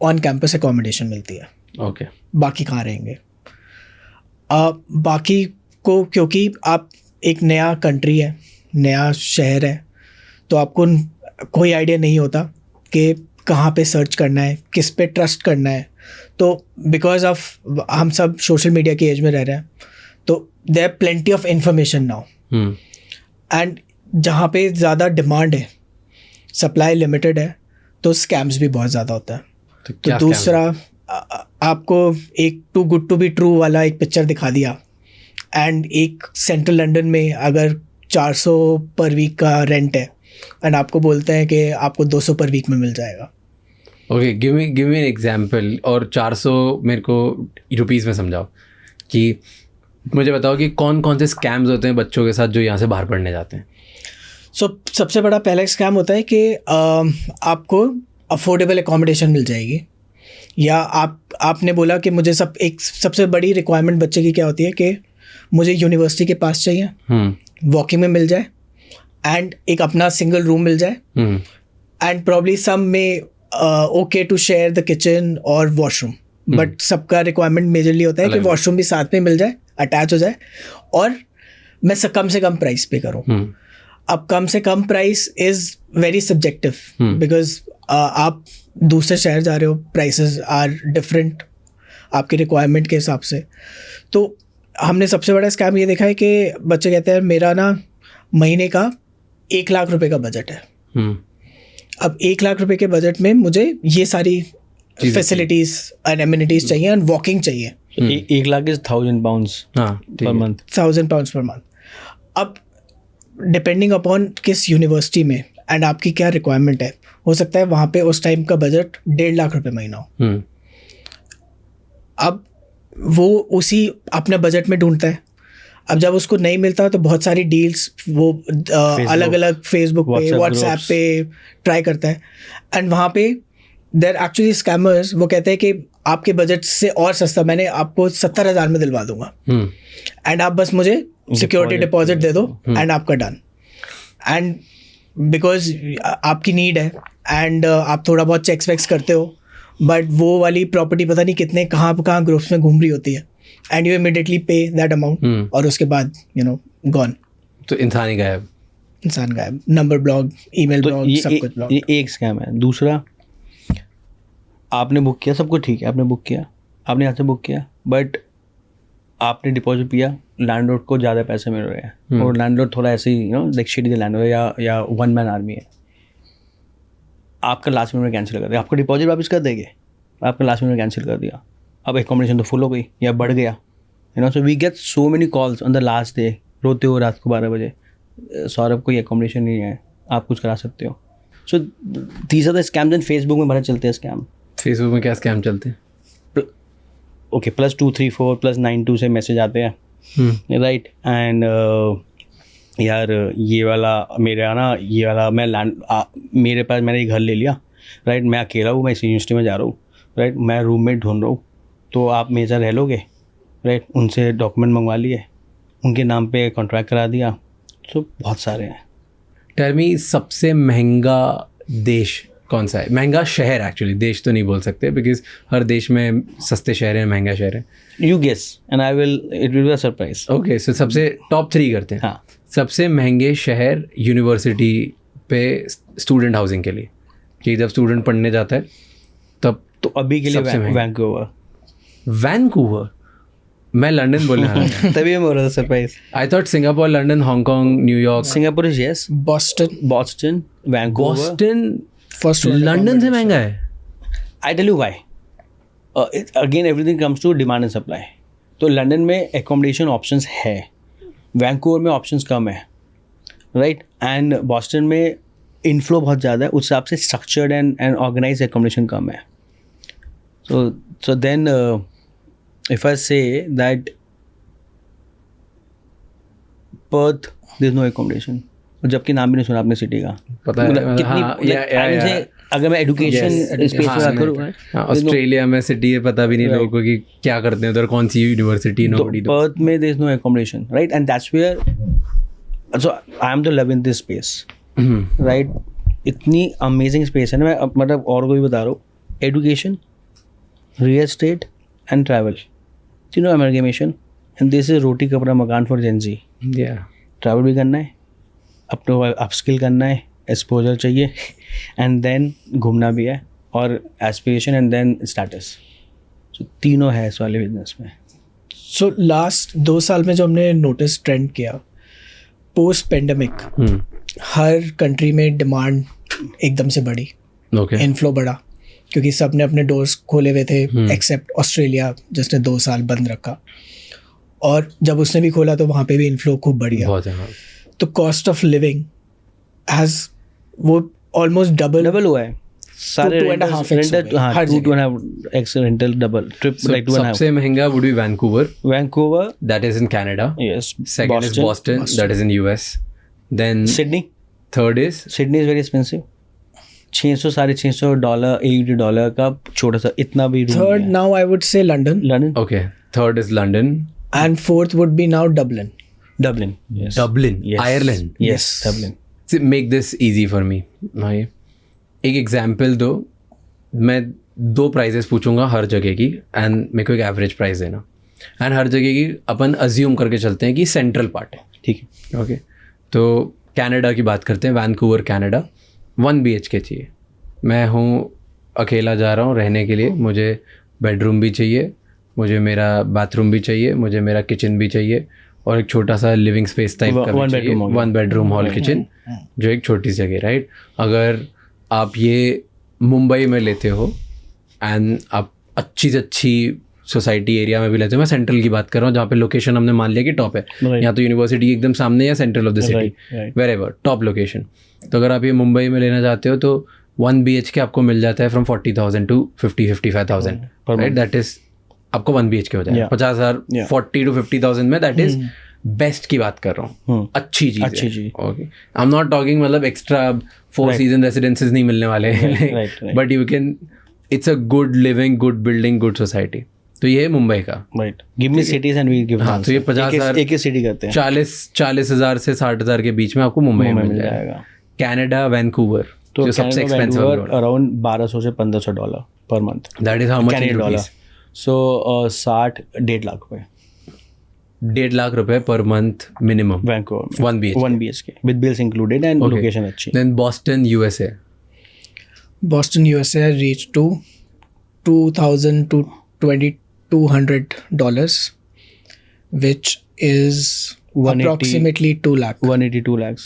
S3: ऑन कैंपस एकोमोडेशन मिलती है.
S1: ओके.
S3: बाकी कहाँ रहेंगे? बाकी को, क्योंकि आप एक नया कंट्री है, नया शहर है, तो आपको कोई आइडिया नहीं होता कि कहाँ पे सर्च करना है, किस पे ट्रस्ट करना है. तो बिकॉज ऑफ हम सब सोशल मीडिया की एज में रह रहे हैं, तो there are plenty of information now. And जहाँ पे ज़्यादा डिमांड है, सप्लाई लिमिटेड है, तो स्कैम्स भी बहुत ज़्यादा होता है. तो दूसरा, आपको एक too good to be true वाला एक पिक्चर दिखा दिया, एंड एक सेंट्रल लंदन में अगर 400 पर वीक का रेंट है एंड आपको बोलते हैं कि आपको 200 पर वीक में मिल जाएगा.
S1: Okay, give me an example. और 400 मेरे को रुपीज़ में समझाओ कि मुझे बताओ कि कौन कौन से स्कैम्स होते हैं बच्चों के साथ जो यहाँ से बाहर पढ़ने जाते हैं.
S3: सबसे बड़ा पहला स्कैम होता है कि आपको अफोर्डेबल एकोमोडेशन मिल जाएगी, या आपने बोला कि मुझे सबसे बड़ी रिक्वायरमेंट बच्चे की क्या होती है कि मुझे यूनिवर्सिटी के पास चाहिए, वॉकिंग में मिल जाए, एंड एक अपना सिंगल रूम मिल जाए, एंड प्रॉब्ली सम में okay to share the kitchen और वॉशरूम, बट सबका रिक्वायरमेंट मेजरली होता है कि वॉशरूम भी साथ में मिल जाए, अटैच हो जाए, और मैं कम से कम प्राइस पे करूँ. अब कम से कम price is very subjective, because आप दूसरे शहर जा रहे हो, प्राइसेस आर डिफरेंट आपके रिक्वायरमेंट के हिसाब से. तो हमने सबसे बड़ा स्कैम ये देखा है कि बच्चे कहते हैं मेरा ना महीने का 1 लाख रुपए का बजट है. अब 1 लाख रुपए के बजट में मुझे ये सारी फैसिलिटीज एंड एमिनिटीज चाहिए एंड वॉकिंग चाहिए.
S2: 1 lakh is 1,000 pounds per month.
S3: 1,000 pounds per month. अब डिपेंडिंग अपॉन किस यूनिवर्सिटी में एंड आपकी क्या रिक्वायरमेंट है, हो सकता है वहाँ पे उस टाइम का बजट 1.5 लाख रुपए महीना हो. अब वो उसी अपने बजट में ढूंढता है. अब जब उसको नहीं मिलता तो बहुत सारी डील्स वो अलग अलग फेसबुक पे, व्हाट्सएप पे ट्राई करता है, एंड वहाँ पे देयर एक्चुअली स्कैमर्स. वो कहते हैं कि आपके बजट से और सस्ता मैंने आपको 70,000 में दिलवा दूंगा, एंड आप बस मुझे सिक्योरिटी डिपॉजिट दे दो एंड आपका डन. एंड बिकॉज आपकी नीड है एंड आप थोड़ा बहुत चेक्स वेक्स करते हो, बट वो वाली प्रॉपर्टी पता नहीं कितने कहाँ ग्रुप्स में घूम रही होती है, एंड यू इमीडिएटली पे दैट अमाउंट, और उसके बाद गॉन.
S1: तो इंसान गायब, नंबर ब्लॉक, ईमेल ब्लॉक, सब कुछ ब्लॉक.
S2: ये एक स्कैम है. दूसरा, आपने बुक किया, सब कुछ ठीक है, आपने बुक किया, आपने यहाँ से बुक किया, बट आपने डिपॉजिट किया, लैंडलॉर्ड को ज़्यादा पैसे मिल रहे हैं, और लैंडलॉर्ड थोड़ा ऐसे ही लाइक शिट द लैंडलॉर्ड या वन मैन आर्मी है. आपका लास्ट मिनट में कैंसिल कर दिया, आपका डिपॉजिट वापस कर देंगे, आपका लास्ट मिनट में कैंसिल कर दिया. अब एकोमोडेशन तो फुल हो गई या बढ़ गया. So we get so many calls on the last day, रोते हो रात को 12 बजे, सौरभ कोई एकोमोडेशन नहीं है, आप कुछ करा सकते हो. So these are the scams. And Facebook में बड़े चलते हैं स्कैम.
S1: फेसबुक में क्या स्कैम चलते हैं?
S2: ओके, +234 +92 से मैसेज आते हैं, राइट. एंड यार ये वाला मेरा ना, ये वाला मैं मेरे पास मैंने ये घर ले लिया, राइट. मैं अकेला हूँ, मैं इसी यूनिवर्सिटी में जा रहा हूँ, राइट. मैं रूममेट ढूंढ रहा हूँ, तो आप मेरे साथ रह लोगे, राइट. उनसे डॉक्यूमेंट मंगवा लिए, उनके नाम पे कॉन्ट्रैक्ट करा दिया. तो बहुत सारे हैं.
S1: टेल मी, सबसे महंगा देश कौन सा है? महंगा शहर, एक्चुअली देश तो नहीं बोल सकते बिकॉज हर देश में सस्ते शहर हैं, महंगा शहर है.
S2: You guess and it will be a surprise.
S1: Okay, so सबसे टॉप 3 करते हैं.
S2: हाँ. सबसे
S1: महंगे शहर यूनिवर्सिटी पे स्टूडेंट हाउसिंग के लिए, कि जब स्टूडेंट पढ़ने जाता है तब.
S2: तो अभी के लिए
S1: वैंकूवर. मैं लंदन बोलने वाला था.
S2: तभी मैं बोल रहा था surprise.
S1: I thought Singapore, London, Hong Kong, New York.
S2: Singapore is yes. Boston, Vancouver.
S1: Boston first. London से महंगा है.
S2: I tell you why. Again everything comes to demand and supply. तो लंदन में एकोमोडेशन ऑप्शंस है, वैंकूवर में ऑप्शंस कम है, right, एंड बॉस्टन में इनफ्लो बहुत ज़्यादा है, उस हिसाब से स्ट्रक्चर्ड एंड ऑर्गेनाइज एकोमोडेशन कम है. So then if I say that Perth there is no accommodation, जबकि नाम भी नहीं सुना आपने सिटी का.
S1: पता है,
S2: मतलब कितनी
S1: हाँ,
S2: like, I would say, अगर मैं एजुकेशन स्पेस में बात करूँ,
S1: ऑस्ट्रेलिया में सिटी है, पता भी नहीं लोगों को कि क्या करते हैं उधर, कौन सी यूनिवर्सिटी. नोबडी.
S2: पर्थ में there is no accommodation, right, and that's where so I am the love in this space, right. इतनी अमेजिंग स्पेस है ना. मैं मतलब और को भी बता रहा हूँ, education, real estate and travel, तीनों अमेलगेमेशन, एंड दिस इज रोटी कपड़ा मकान फॉर जेन जी. ट्रैवल भी करना है, अपने अपस्किल करना है, एक्सपोजर चाहिए, एंड देन घूमना भी है, और एस्पिरेशन एंड देन स्टेटस. तो तीनों है इस वाले बिजनेस में.
S3: सो लास्ट 2 साल में जो हमने नोटिस ट्रेंड किया, पोस्ट पेंडेमिक हर कंट्री में डिमांड एकदम से बढ़ी, इनफ्लो बढ़ा, क्योंकि सब ने अपने डोर्स खोले हुए थे एक्सेप्ट ऑस्ट्रेलिया जिसने 2 साल बंद रखा, और जब उसने भी खोला तो वहाँ पे भी इनफ्लो खूब बढ़ गया. तो कॉस्ट ऑफ लिविंग हैज़ वो ऑलमोस्ट डबल
S2: हुआ है. सारे
S3: 2.5x
S2: हर 2.5x रेंटल डबल ट्रिप.
S1: सबसे महंगा would be
S2: Vancouver,
S1: that is in Canada.
S2: yes.
S1: Second is Boston, that is in US. Then
S2: Sydney
S1: third is
S2: is very expensive. $600-$650 $80 का छोटा सा इतना भी room
S3: थर्ड
S2: है.
S3: नाउ आई वुड से London,
S1: okay. Third is London.
S3: And fourth would be now Dublin.
S2: Dublin, yes.
S1: Dublin,
S2: Yes.
S1: Ireland.
S2: Yes, Dublin.
S1: See, make this easy for me. भाई एक example दो, मैं 2 प्राइजेस पूछूंगा हर जगह की, and मेरे को एक एवरेज प्राइस देना, एंड हर जगह की अपन अज्यूम करके चलते हैं कि सेंट्रल पार्ट है.
S2: ठीक है.
S1: ओके. तो कनाडा की बात करते हैं, वैंकूवर कनाडा. 1 BHK चाहिए. मैं हूँ अकेला जा रहा हूँ रहने के लिए, मुझे बेडरूम भी चाहिए, मुझे मेरा बाथरूम भी चाहिए, मुझे मेरा किचन भी चाहिए, और एक छोटा सा लिविंग स्पेस टाइप का भी चाहिए. 1 बेडरूम हॉल किचन, जो एक छोटी सी जगह, राइट. अगर आप ये मुंबई में लेते हो एंड आप अच्छी से अच्छी सोसाइटी एरिया में भी लेते हो, मैं सेंट्रल की बात कर रहा हूँ जहाँ पे लोकेशन हमने मान लिया कि टॉप है, या तो यूनिवर्सिटी एकदम सामने या central of the city, wherever top location. तो अगर आप ये मुंबई में लेना चाहते हो तो 1 BHK आपको मिल जाता है from 40,000 to 50-55,000, right. That is आपको 1 BHK हो जाएगा. 50,000 40 to 50,000 में, दैट इज बेस्ट की बात कर रहा हूँ. अच्छी चीज. Okay. I am not talking मतलब एक्स्ट्रा 4 सीजन रेसिडेंसेज नहीं मिलने वाले, but you can, it's a good living, good building, good society. तो ये है मुंबई का,
S2: right. Give me cities and we give.
S1: हाँ, तो ये 50,000
S2: एक ही सिटी करते हैं.
S1: 40,000 से 60,000 के बीच में आपको मुंबई में मिल जाएगा. कनाडा वैंकूवर
S2: तो
S1: जो सबसे एक्सपेंसिव
S2: अराउंड $1,200 से $1,500 per month.
S1: That is how much in rupees.
S2: So 60-1.5 lakh रुपए.
S1: 1.5 लाख रुपए per month minimum.
S2: Vancouver
S1: 1
S2: BHK with bills included and location अच्छी.
S1: Then Boston, USA.
S3: Boston, USA reached to $2,000 to $2,200, which is
S2: 180
S3: approximately 2 lakh.
S2: 182 lakhs.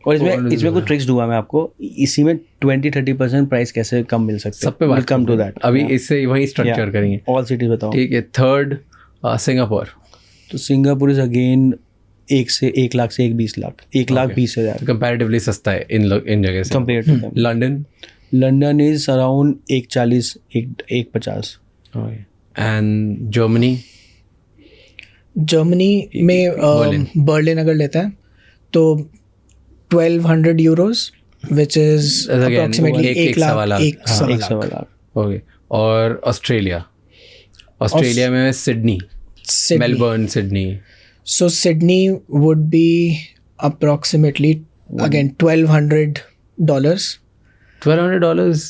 S2: और इसमें कुछ tricks दूंगा मैं आपको. इसी में 20-30% प्राइस कैसे कम मिल सकते हैं.
S1: सब पे बात
S2: कम टू दैट.
S1: अभी इससे वही स्ट्रक्चर करेंगे.
S2: ऑल सिटीज बताओ.
S1: ठीक है. Third Singapore.
S2: तो सिंगापुर इज अगेन 1 लाख से 1.20 लाख. 1,20,000
S1: कंपैरेटिवली सस्ता है इन जगह से
S2: compare to them. London is around 140 150.
S1: एंड जर्मनी
S3: में बर्लिन अगर लेता है तो 1,200 euros, which is approximately 1 lakh.
S1: Okay. और ऑस्ट्रेलिया में Sydney, Melbourne, Sydney.
S3: So Sydney would be approximately again $1,200.
S1: $1,200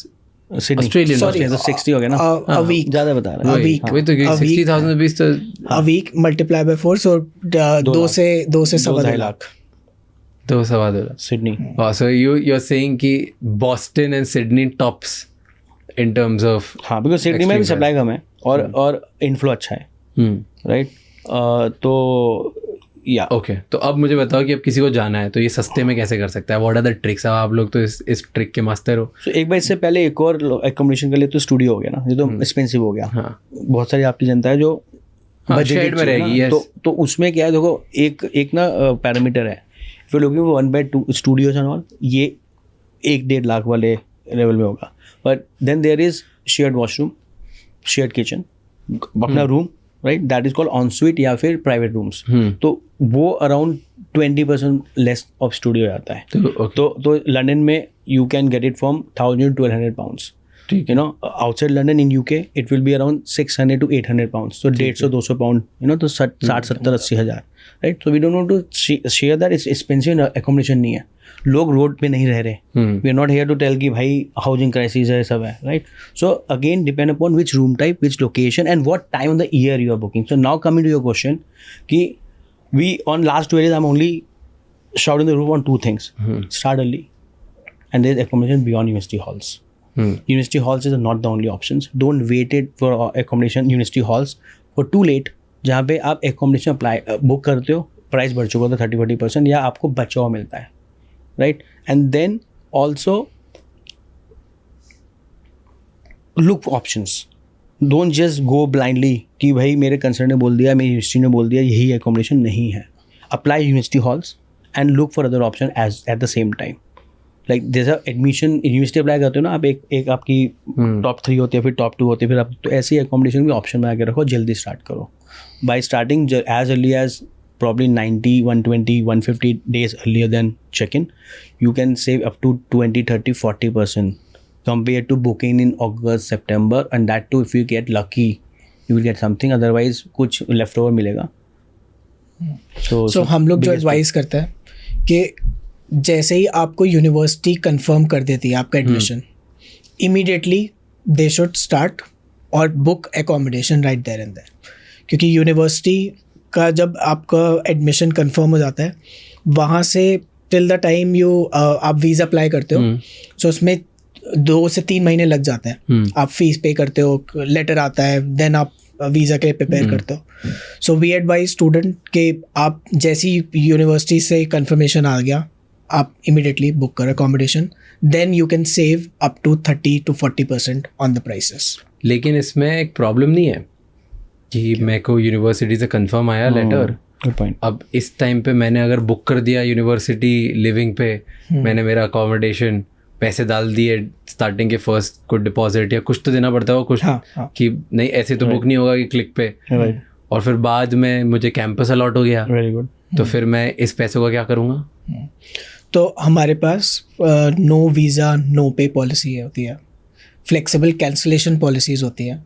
S1: Australian.
S2: Sorry, तो 60 हो गया ना.
S3: A week.
S2: ज़्यादा बता रहा है.
S3: A week.
S1: वही तो 60,000 रुपीस तो
S3: A week multiply by 4, so 2 से 2.25 lakh.
S1: 2.25 lakh.
S2: Sydney.
S1: Wow, so you're saying कि Boston and Sydney tops in terms of.
S2: हाँ, because Sydney में भी सप्लाई कम है और इनफ्लो अच्छा है, राइट. तो या
S1: ओके तो अब मुझे बताओ कि अब किसी को जाना है तो ये सस्ते में कैसे कर सकता है? What are the tricks? अब आप लोग तो इस ट्रिक के मास्टर हो।
S2: so, एक बार इससे पहले एक और एकोमोडेशन के लिए तो स्टूडियो हो गया ना, ये तो एक्सपेंसिव हो गया।
S1: हाँ
S2: बहुत सारी आपकी जनता है जो
S1: शेड में रहेगी। yes.
S2: तो उसमें क्या है, देखो एक ना पैरामीटर है, if you looking for 1x2 studios and all, ये 1-1.5 लाख वाले लेवल में होगा। But then there is shared washroom, shared kitchen, अपना room, right, that is called en suite या फिर प्राइवेट रूम्स। तो वो अराउंड 20% लेस ऑफ स्टूडियो आता है। तो लंदन में you can get it from 1000 to 1200 pounds. You know, outside London in UK, it will be around 600 to 800 pounds. So 150-200 pound, you know, तो 60-70-80 हज़ार, right? So we don't want to share that. It's expensive accommodation नहीं है। लोग road पे नहीं रह रहे। We are not here to tell कि भाई housing crisis है, सब है, right? So again, depend upon which room type, which location, and what time of the year you are booking. So now coming to your question, कि we on last 2 days I'm only shouting the roof on 2 things. Start early, and there is accommodation beyond university halls. University halls is not the only options. Don't wait it for accommodation university halls for too late, जहाँ पे आप accommodation apply book करते हो, price बढ़ चुका था 30-40% या आपको बचा हुआ मिलता है, right? And then also look for options. Don't just go blindly कि भाई मेरे कंसर्न ने बोल दिया, मेरी यूनिवर्सिटी ने बोल दिया यही accommodation नहीं है. Apply university halls and look for other option as at the same time. Like जैसा एडमिशन यूनिवर्सिटी अप्लाई करते हो ना आप, एक आपकी टॉप 3 होती है, फिर टॉप 2 होती है, फिर आप तो ऐसी एकोमोडेशन भी ऑप्शन बना के रखो, जल्दी स्टार्ट करो। By starting as early as probably 90, 120, 150 days earlier than check-in, you can save up to 20, 30, 40% compared to booking in August, September, and that too if you get lucky you will get something, otherwise कुछ left over मिलेगा।
S3: So हम लोग जो advice करते हैं कि जैसे ही आपको यूनिवर्सिटी कंफर्म कर देती है आपका admission, immediately they should start और book accommodation right there and there, क्योंकि यूनिवर्सिटी का जब आपका एडमिशन कंफर्म हो जाता है, वहाँ से टिल द टाइम आप वीज़ा अप्लाई करते हो, सो उसमें 2 से 3 महीने लग जाते हैं। आप फीस पे करते हो, लेटर आता है, देन आप वीज़ा के लिए प्रिपेयर करते हो। सो वी एडवाइज स्टूडेंट के आप जैसी यूनिवर्सिटी से कंफर्मेशन आ गया, आप इमीडिएटली बुक करो accommodation, then you can save up to 30 to 40% on the prices.
S1: लेकिन इसमें एक प्रॉब्लम नहीं है कि मेरे को यूनिवर्सिटी से कंफर्म आया लेटर,
S2: गुड पॉइंट,
S1: अब इस टाइम पे मैंने अगर बुक कर दिया यूनिवर्सिटी लिविंग पे, मैंने मेरा अकोमोडेशन पैसे डाल दिए स्टार्टिंग के फर्स्ट को डिपॉजिट या कुछ तो देना पड़ता है, कुछ कि नहीं ऐसे तो बुक नहीं होगा कि क्लिक पे, और फिर बाद में मुझे कैंपस अलॉट हो गया,
S2: वेरी गुड,
S1: तो फिर मैं इस पैसों का क्या करूँगा?
S3: तो हमारे पास no visa no pay policy होती है, फ्लेक्सिबल कैंसलेशन पॉलिसीज़ होती है,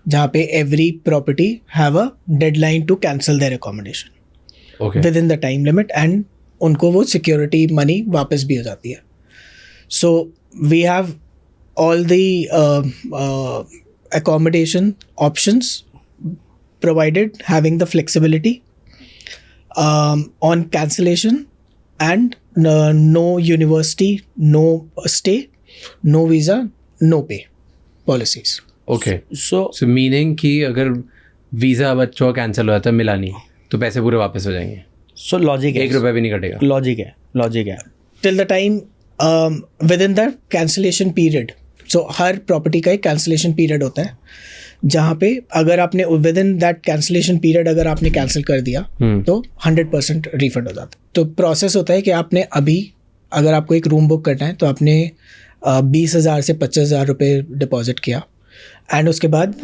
S3: जहाँ पे every property have a deadline to cancel their accommodation within the time limit, and उनको वो सिक्योरिटी मनी वापस भी हो जाती है। So we have all the accommodation options provided, having the flexibility on cancellation and no university, no stay, no visa, no pay policies.
S1: Okay,
S2: so
S1: meaning कि अगर visa बच्चों का कैंसिल हुआ था, मिला नहीं, तो पैसे पूरे वापस हो जाएंगे।
S2: सो लॉजिक है,
S1: 1 रुपया भी नहीं कटेगा।
S2: लॉजिक है
S3: Till the time within the cancellation period. So her property का एक कैंसिलेशन पीरियड होता है, जहाँ पे अगर आपने with in that cancellation period अगर आपने कैंसिल कर दिया तो 100% रिफंड हो जाता है। तो प्रोसेस होता है कि आपने अभी अगर आपको एक रूम बुक करना है तो आपने 20,000 से 25,000 रुपये डिपॉजिट किया, एंड उसके बाद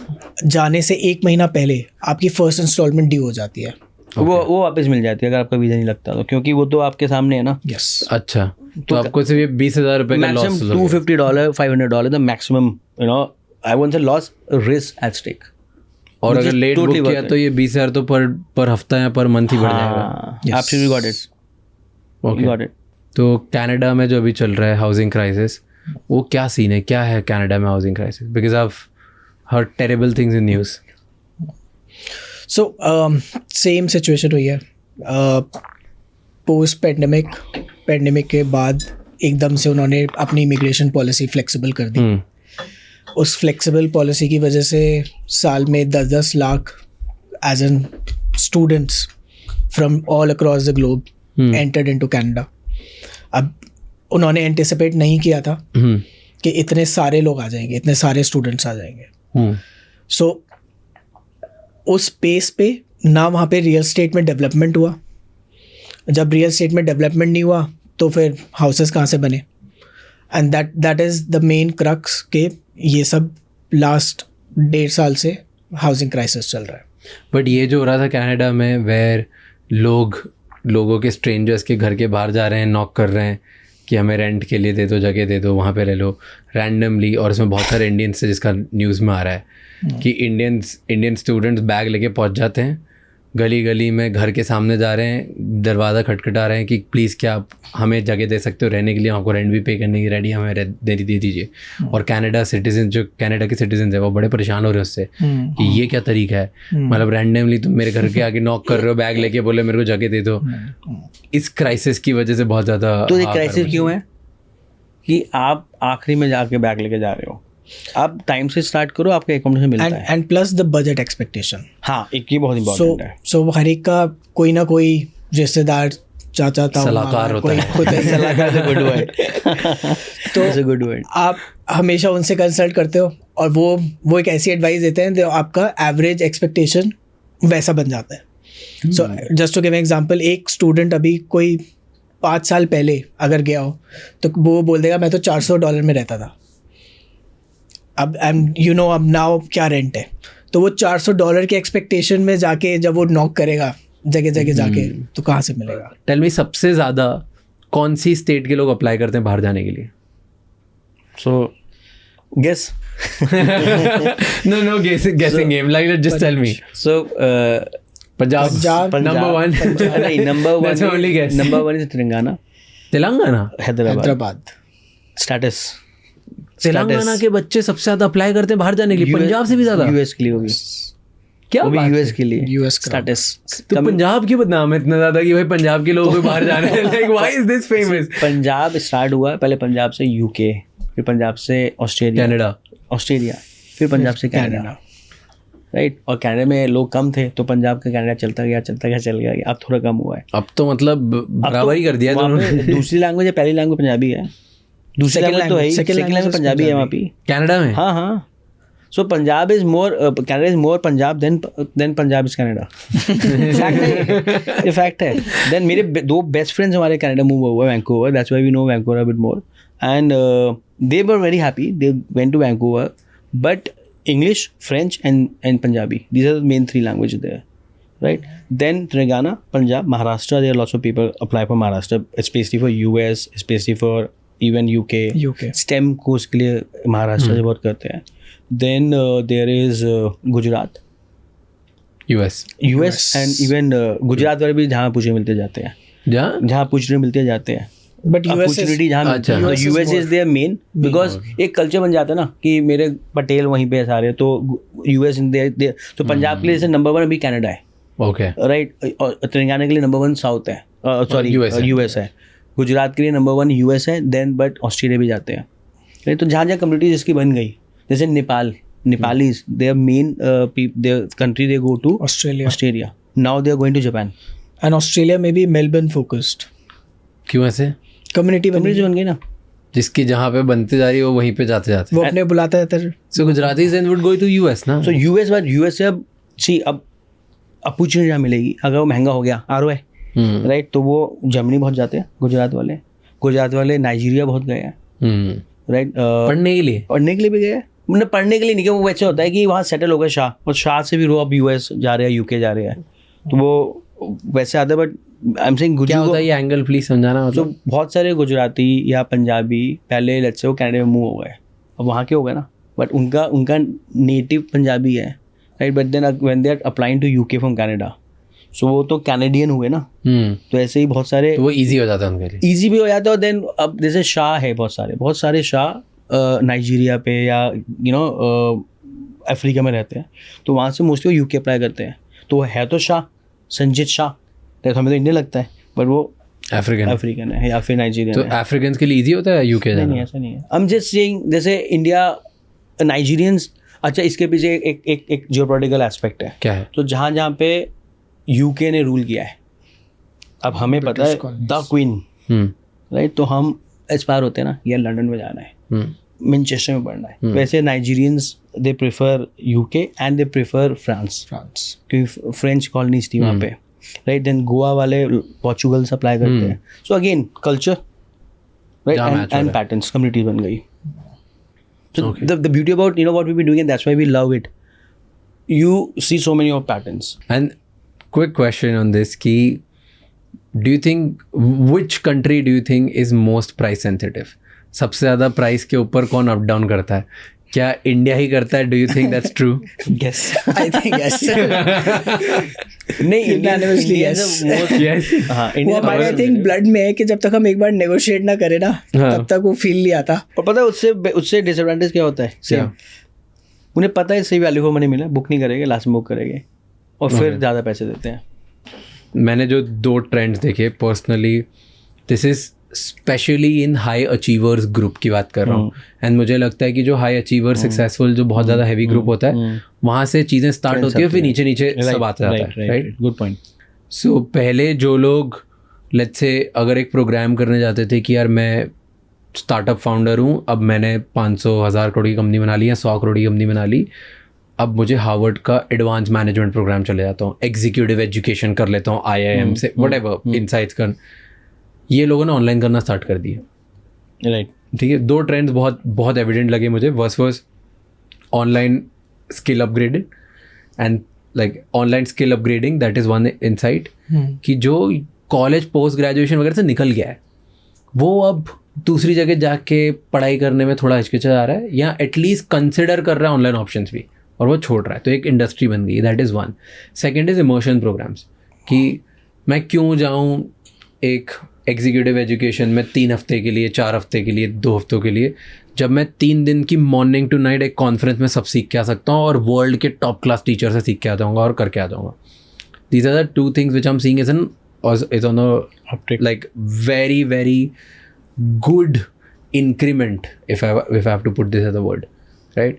S3: जाने से 1 महीना पहले आपकी फर्स्ट इंस्टॉलमेंट ड्यू हो जाती है।
S2: वो वापस मिल जाती है अगर आपका वीज़ा नहीं लगता तो, क्योंकि वो तो आपके सामने है ना।
S3: यस।
S1: अच्छा, तो आपको सिर्फ ये 20,000 रुपये का loss,
S2: $250, $500 the maximum, you know, I won't say loss, risk at stake.
S1: और अगर लेट बुक किया तो ये 20,000 तो पर हफ्ता या पर मंथ ही बढ़ जाएगा।
S2: Absolutely got it,
S1: okay
S2: got it.
S1: तो कनाडा में जो अभी चल रहा है हाउसिंग क्राइसिस, वो क्या सीन है, क्या है कनाडा में housing crisis? Because I have heard terrible things in news.
S3: So same situation हुई है पोस्ट पैंडेमिक के बाद एकदम से उन्होंने अपनी इमिग्रेशन पॉलिसी फ्लेक्सिबल कर दी। उस फ्लेक्सिबल पॉलिसी की वजह से साल में 10-10 lakh as an students from all across the globe entered into Canada. अब उन्होंने एंटिसिपेट नहीं किया था कि इतने सारे लोग आ जाएंगे, इतने सारे स्टूडेंट्स आ जाएंगे. सो उस पेस पे ना वहाँ पे रियल स्टेट में डेवलपमेंट हुआ. जब रियल स्टेट में डेवलपमेंट नहीं हुआ तो फिर हाउसेस कहाँ से बने? And that is the main crux के ये सब लास्ट 1.5 साल से हाउसिंग क्राइसिस चल रहा है.
S1: बट ये जो हो रहा था कनाडा में, वेयर लोगों के स्ट्रेंजर्स के घर के बाहर जा रहे हैं, नॉक कर रहे हैं कि हमें रेंट के लिए दे दो, जगह दे दो, वहाँ पे रह लो रैंडमली, और इसमें बहुत सारे इंडियंस से, जिसका न्यूज़ में आ रहा है कि इंडियन स्टूडेंट्स बैग लेके पहुँच जाते हैं, गली गली में घर के सामने जा रहे हैं, दरवाज़ा खटखटा रहे हैं कि प्लीज़ क्या आप हमें जगह दे सकते हो रहने के लिए, आपको रेंट भी पे करने की रेडी, हमें दे दीजिए. और कनाडा के सिटीजन है वो बड़े परेशान हो रहे हैं उससे कि ये क्या तरीका है. मतलब रैंडमली तुम मेरे घर के आगे नॉक कर रहे हो, बैग लेके बोले मेरे को जगह दे दो. इस क्राइसिस की वजह से बहुत ज़्यादा.
S2: तो ये क्राइसिस क्यों है कि आप आखिरी में जाके बैग लेके जा रहे हो? आप टाइम से स्टार्ट करो, आपके अकोमोडेशन मिलता है.
S3: And plus the budget expectation.
S2: हाँ, एक ये बहुत इंपॉर्टेंट है.
S3: सो हर एक का कोई ना कोई रिश्तेदार, चाचा, ताऊ,
S1: सलाहकार होता है.
S2: सलाहकार से गुड वर्ड. तो गुड वर्ड. आप
S3: हमेशा उनसे कंसल्ट करते हो और वो एक ऐसी एडवाइस देते हैं जो आपका एवरेज एक्सपेक्टेशन वैसा बन जाता है. So just to give example, एक स्टूडेंट अभी कोई 5 साल पहले अगर गया हो तो वो बोल देगा मैं तो $400 में रहता था. अब अब नाउ क्या रेंट है, तो वो $400 के एक्सपेक्टेशन में जाके जब वो नॉक करेगा जगह जगह जाके, तो कहाँ से मिलेगा?
S1: टेल मी, सबसे ज़्यादा कौन सी स्टेट के लोग अप्लाई करते हैं बाहर जाने के लिए?
S2: So guess.
S1: no guessing game, like just tell me.
S2: So
S1: Punjab number one.
S2: नहीं,
S1: That's my only guess.
S2: number 1 is
S1: Telangana.
S2: Hyderabad. Status.
S1: Telangana के बच्चे सबसे ज्यादा अप्लाई करते हैं बाहर जाने के लिए, पंजाब से भी ज्यादा.
S2: यूएस के लिए होगी.
S1: क्या
S2: वो भी
S1: बात
S2: यूएस
S1: है?
S2: के लिए.
S3: US
S2: status.
S1: तो पंजाब की बदनाम है इतना ज्यादा कि भाई पंजाब के लोगों को बाहर जाना है. Like why is this famous?
S2: Punjab start हुआ पहले, पंजाब से यूके, फिर पंजाब से ऑस्ट्रेलिया, फिर पंजाब से कनाडा. राइट. और कनाडा में लोग कम थे तो पंजाब का कनाडा चलता गया. अब थोड़ा कम हुआ है.
S1: अब तो मतलब बराबर ही कर दिया है.
S2: दूसरी लैंग्वेज है, पहली लैंग्वेज पंजाबी है. दूसरी लैंग्वेज तो है, सेकंड लैंग्वेज पंजाबी है वहाँ पे
S1: कनाडा में.
S2: हाँ. So Punjab is more, Canada is more Punjab than Punjab is Canada. ये फैक्ट है. देन मेरे 2 बेस्ट फ्रेंड्स हमारे कनाडा मूव हुआ Vancouver. That's why we know Vancouver a bit more. And they were very happy. They went to Vancouver. But English, French and Punjabi. These are the main 3 languages there, right? Then Telangana, Punjab, Maharashtra. There are lots of people apply for Maharashtra, especially for US, especially for even UK. STEM course के लिए महाराष्ट्र से बहुत करते हैं. Then there is Gujarat.
S1: US
S2: and even Gujarat वाले भी जहाँ पूछे मिलते जाते हैं. जहाँ पूछने मिलते जाते हैं.
S3: बट
S2: अपॉर्चुनिटी जहाँ मिलती है, US is their main, because एक कल्चर बन जाता है ना कि मेरे पटेल वहीं पे सारे, तो यूएस इन देयर. तो पंजाब के लिए जैसे नंबर 1 अभी कनाडा है.
S1: ओके.
S2: राइट. और तेलंगाना के लिए नंबर 1 साउथ है, सॉरी यूएस है. गुजरात के लिए नंबर 1 यूएस है. देन बट ऑस्ट्रेलिया भी जाते हैं. राइट. तो जहाँ जहाँ कम्युनिटी जिसकी बन गई, जैसे Nepalis, their main their country they go to Australia. Now they are going to Japan.
S3: And Australia में भी मेलबर्न फोकस्ड.
S1: क्यों ऐसे?
S3: कम्युनिटी बन
S2: गई ना,
S1: जिसकी जहाँ पे बनती जा रही है वो वहीं पे जाते
S3: वो अपने बुलाता है.
S1: So Gujaratis then would go to US ना.
S2: सो यूएस से अब अपॉर्चुनिटी जहाँ मिलेगी, अगर वो महंगा हो गया ROI, राइट, तो वो जर्मनी बहुत जाते हैं गुजरात वाले. नाइजीरिया बहुत गए हैं. राइट.
S1: पढ़ने के लिए भी गए.
S2: मतलब पढ़ने के लिए नहीं, वो वैसे होता है कि वहाँ सेटल हो गए शाह, और शाह से भी वो अब यूएस जा रहे हैं, यूके जा रहे हैं, तो वो वैसे आता है. बट आई एम सेइंग
S1: क्या होता है ये एंगल, प्लीज समझाना.
S2: तो बहुत सारे गुजराती या पंजाबी पहले लेट्स से वो कनाडा में मूव हो गए, अब वहाँ के हो गए ना, बट उनका नेटिव पंजाबी है. Right. But then when they are applying to UK from Canada, so वो तो कैनेडियन हुए ना. तो ऐसे ही बहुत सारे,
S1: तो वो ईजी हो जाता है उनके लिए.
S2: ईजी भी हो जाता है. और देन अब जैसे शाह है, बहुत सारे शाह नाइजीरिया पे या अफ्रीका में रहते हैं, तो वहाँ से मोस्टली वो यूके अप्लाई करते हैं. तो है तो शाह, संजीत शाह, तो हमें तो इंडियन लगता है, बट वो अफ्रीकन है या फिर नाइजीरियन
S1: है. तो अफ्रीकन के लिए ईजी होता है यूके जाना?
S2: नहीं, ऐसा नहीं है. I'm just saying, जैसे इंडिया, नाइजीरियंस. अच्छा, इसके पीछे एक जियोपॉलिटिकल एस्पेक्ट है.
S1: क्या है?
S2: तो जहाँ पे यूके ने रूल किया है, अब हमें पता है द क्वीन, राइट, तो हम एस्पायर होते हैं ना, यार लंदन में जाना है, मैनचेस्टर में पढ़ना है। वैसे Nigerians they prefer UK and they prefer France, क्योंकि फ्रेंच कॉलोनीज थी वहाँ पे, राइट। देन गोवा वाले पोर्चुगल सप्लाई करते हैं। So again culture, right, and patterns, community बन गई। So the beauty about what we've been doing, and that's why we love it. You see so many of patterns.
S1: And quick question on this: ki, do you think which country do you think is most price sensitive? सबसे ज़्यादा price के ऊपर कौन up down करता है? क्या India ही करता है? Do you think that's true?
S2: Yes,
S3: I think yes.
S2: नहीं,
S3: Unanimously yes.
S2: हाँ,
S3: वो हमारे आई थिंक ब्लड में है कि जब तक हम एक बार नेगोशिएट ना करें ना, तब तक वो फील नहीं आता।
S2: और पता है उससे डिसएडवांटेज क्या होता है? सेम, उन्हें पता है सही वैल्यू फॉर मनी मिला, बुक नहीं करेंगे, लास्ट में बुक करेंगे और फिर ज़्यादा पैसे देते हैं।
S1: मैंने जो 2 ट्रेंड्स देखे personally, this is specially in high achievers group की बात कर रहा हूँ। एंड मुझे लगता है कि जो हाई अचीवर सक्सेसफुल जो बहुत ज़्यादा हैवी ग्रुप होता है, वहाँ से चीज़ें स्टार्ट होती है, फिर नीचे नीचे सब आता जाता है, राइट?
S2: Good point.
S1: सो पहले जो लोग लेट्स से अगर एक प्रोग्राम करने जाते थे कि यार मैं स्टार्टअप फाउंडर हूँ, अब मैंने 500,000 करोड़ की कंपनी बना ली या 100 करोड़ की कंपनी बना ली, अब मुझे हार्वर्ड का एडवांस मैनेजमेंट प्रोग्राम चले जाता हूँ, एग्जीक्यूटिव एजुकेशन कर लेता हूँ IIM से, व्हाटएवर इनसाइट्स कर, ये लोगों ने ऑनलाइन करना स्टार्ट कर दिया,
S2: राइट।
S1: ठीक है। 2 ट्रेंड्स बहुत बहुत एविडेंट लगे मुझे। First online skill upgraded and like online skill upgrading, that is one insight कि जो कॉलेज पोस्ट ग्रेजुएशन वगैरह से निकल गया है, वो अब दूसरी जगह जाके पढ़ाई करने में थोड़ा हिचकिचा जा रहा है, या एटलीस्ट कंसिडर कर रहा है ऑनलाइन ऑप्शंस भी, और वो छोड़ रहा है, तो एक इंडस्ट्री बन गई, that is one. Second is immersion programmes, कि मैं क्यों जाऊँ एक एग्जीक्यूटिव एजुकेशन में 3 हफ्ते के लिए, 4 हफ्ते के लिए, 2 हफ्तों के लिए, जब मैं 3 दिन की मॉर्निंग टू नाइट एक कॉन्फ्रेंस में सब सीख के आ सकता हूँ और वर्ल्ड के टॉप क्लास टीचर से सीख के आ जाऊँगा और करके आ जाऊँगा। These are the 2 things which I am seeing is on a like very very good increment, if I have to put this as a word, right?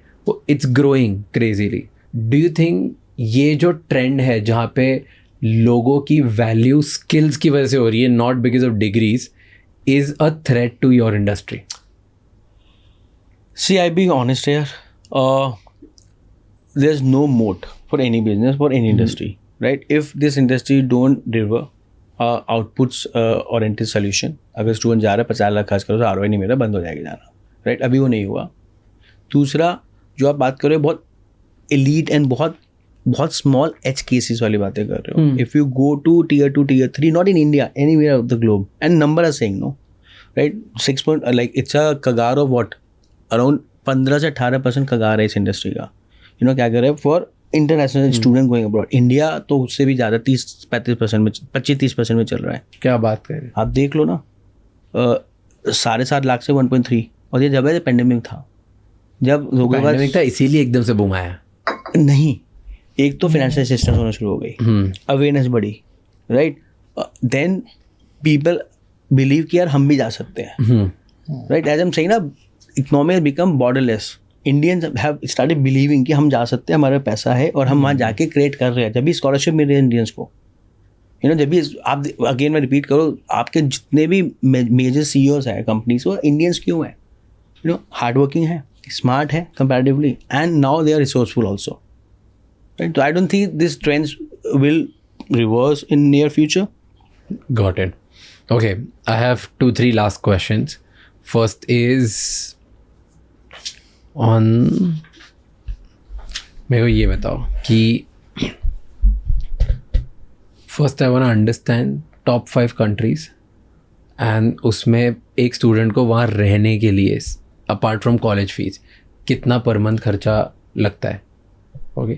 S1: It's growing crazily. Do you think ये जो trend है जहाँ पे लोगों की value skills की वजह से हो रही है, not because of degrees, is a threat to your industry?
S2: See, I be honest here. There's no moat for any business, for any industry, right? If this industry don't deliver outputs oriented solution, अगर student जा रहा है 50 लाख खर्च करो तो ROI नहीं मिल रहा, बंद हो जाएगा जाना, राइट? अभी वो नहीं हुआ। दूसरा जो आप बात कर रहे हो, बहुत एलीट एंड बहुत स्मॉल एज केसेस वाली बातें कर रहे हो। If you go to tier 2 tier 3, not in India, anywhere of the globe, and number are saying no, right? 6 point, like it's a कगार of what, around 15 से 18% कगार है इस इंडस्ट्री का। यू नो क्या कर रहे हैं for international student going abroad. India तो उससे भी ज़्यादा 30-35% में, 25-30% में चल रहा है।
S1: क्या बात कर रहे हैं?
S2: आप देख लो ना, 7.5 लाख से 1.3, और ये जब है पेंडेमिक था, जब लोगों के पास
S1: था, इसीलिए एकदम से बूम आया।
S2: नहीं, एक तो फाइनेंशियल असिस्टेंस होना शुरू हो गई, अवेयरनेस बढ़ी, राइट? देन पीपल बिलीव कि यार हम भी जा सकते हैं, right? As I am saying ना, economy has become borderless. Indians have started believing कि हम जा सकते हैं, हमारा पैसा है और हम वहाँ जाके क्रिएट कर रहे हैं। जब भी स्कॉलरशिप मिल रही है इंडियंस को, यू नो, जब भी आप अगेन मैं रिपीट करो, आपके जितने भी मेजर CEOs हैं कंपनीज, वो इंडियंस क्यों हैं? यू नो, हार्ड वर्किंग है, स्मार्ट है comparatively, and now they are resourceful also, right? तो I don't think this trends will reverse in near future.
S1: Got it. Okay, I have 2-3 last questions. First is on, मेरे को ये बताओ कि first I want to understand top 5 countries, and उसमें एक student को वहाँ रहने के लिए अपार्ट फ्रॉम कॉलेज फीस कितना पर मंथ खर्चा लगता है. ओके,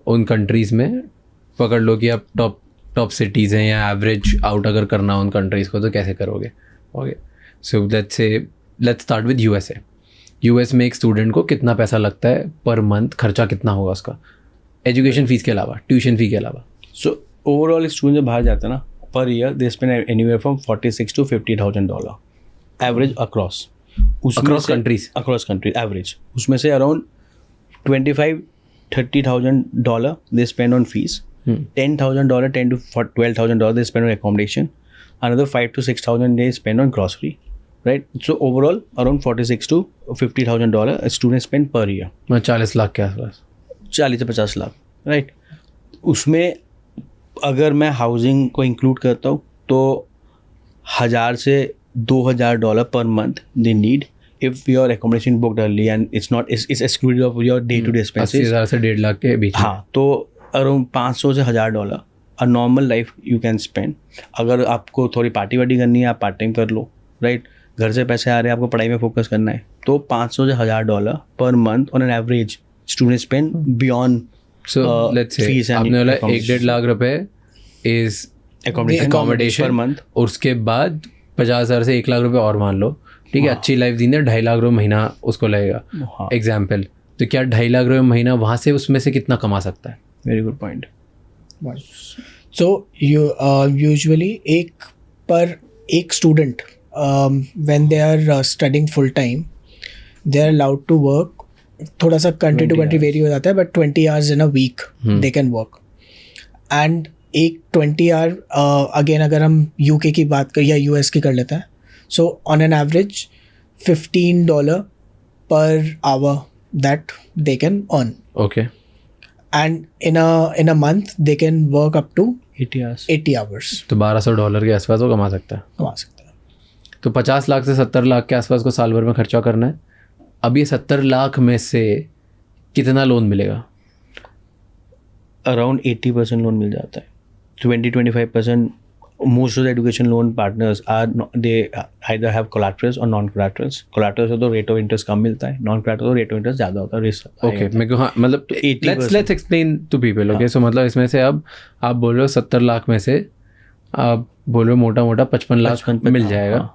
S1: उन कंट्रीज़ में पकड़ लो कि आप टॉप सिटीज़ हैं या एवरेज आउट अगर करना हो उन कंट्रीज़ को तो कैसे करोगे. Okay, so let's start with USA. US में एक स्टूडेंट को कितना पैसा लगता है पर मंथ, खर्चा कितना होगा उसका एजुकेशन फीस के अलावा, ट्यूशन फी के अलावा?
S2: सो ओवरऑल स्टूडेंट जब बाहर जाता है ना, per year they spend anywhere from $46,000 to $50,000 average across across countries average. उसमें से around $25,000-30,000 they spend on fees, $10,000 $10,000 to $12,000 they spend on accommodation, another 5 to 6,000 they spend on grocery, right? So overall around 46 to $50,000 a student spend per year.
S1: 40 lakh के आसपास.
S2: 40 से 50 lakh, right. उसमें अगर मैं housing को include करता हूँ तो 1,000 से $2,000 per month they need if your accommodation booked early and it's excluded of your day to day expenses.
S1: 80,000 से 1.5 लाख के बीच.
S2: हाँ, तो अराउंड 500 से $1,000 a normal life you can spend. अगर आपको थोड़ी पार्टी वार्टी करनी है आप पार्ट टाइम कर लो, राइट. घर से पैसे आ रहे हैं, आपको पढ़ाई में फोकस करना है, तो 500 से $1,000 per month on an average student spend beyond.
S1: So let's say आपने बोला 1.5 लाख रुपए is
S2: accommodation per month.
S1: और उसके बाद 50,000 से 1 लाख रुपए और मान लो, ठीक है. अच्छी लाइफ दी है, 2.5 लाख रुपए महीना उसको लगेगा एग्जाम्पल. तो क्या 2.5 लाख रुपए महीना वहाँ से उसमें से कितना कमा सकता है?
S2: Very good point.
S3: So you usually एक student when they are studying full time they are allowed to work. थोड़ा सा country to country vary हो जाता है, but 20 hours in a week they can work. And एक 20 hour again अगर हम UK की बात करें या US की कर लेते हैं, so on an average $15 per hour that they can earn.
S1: Okay.
S3: And in a month they can work up to 80 hours.
S1: तो $1,200 के आसपास वो कमा सकता है.
S3: कमा सकता है.
S1: तो 50 लाख से 70 लाख के आसपास को साल भर में खर्चा करना है. अब ये 70 लाख में से कितना लोन मिलेगा?
S2: अराउंड 80% लोन मिल जाता है. 20-25% most of the education loan partners they either have collaterals or non-collaterals. Collaterals तो रेट ऑफ इंटरेस्ट कम मिलता है, नॉन-collateral तो रेट ऑफ इंटरेस्ट ज़्यादा होता है. रिस्क
S1: ओके, मेरे को हाँ मतलब
S2: 80%.
S1: let's explain to people. Okay, so मतलब इसमें से अब आप बोल रहे हो 70 लाख में से आप बोल रहे हो मोटा मोटा 55 लाख मिल जाएगा.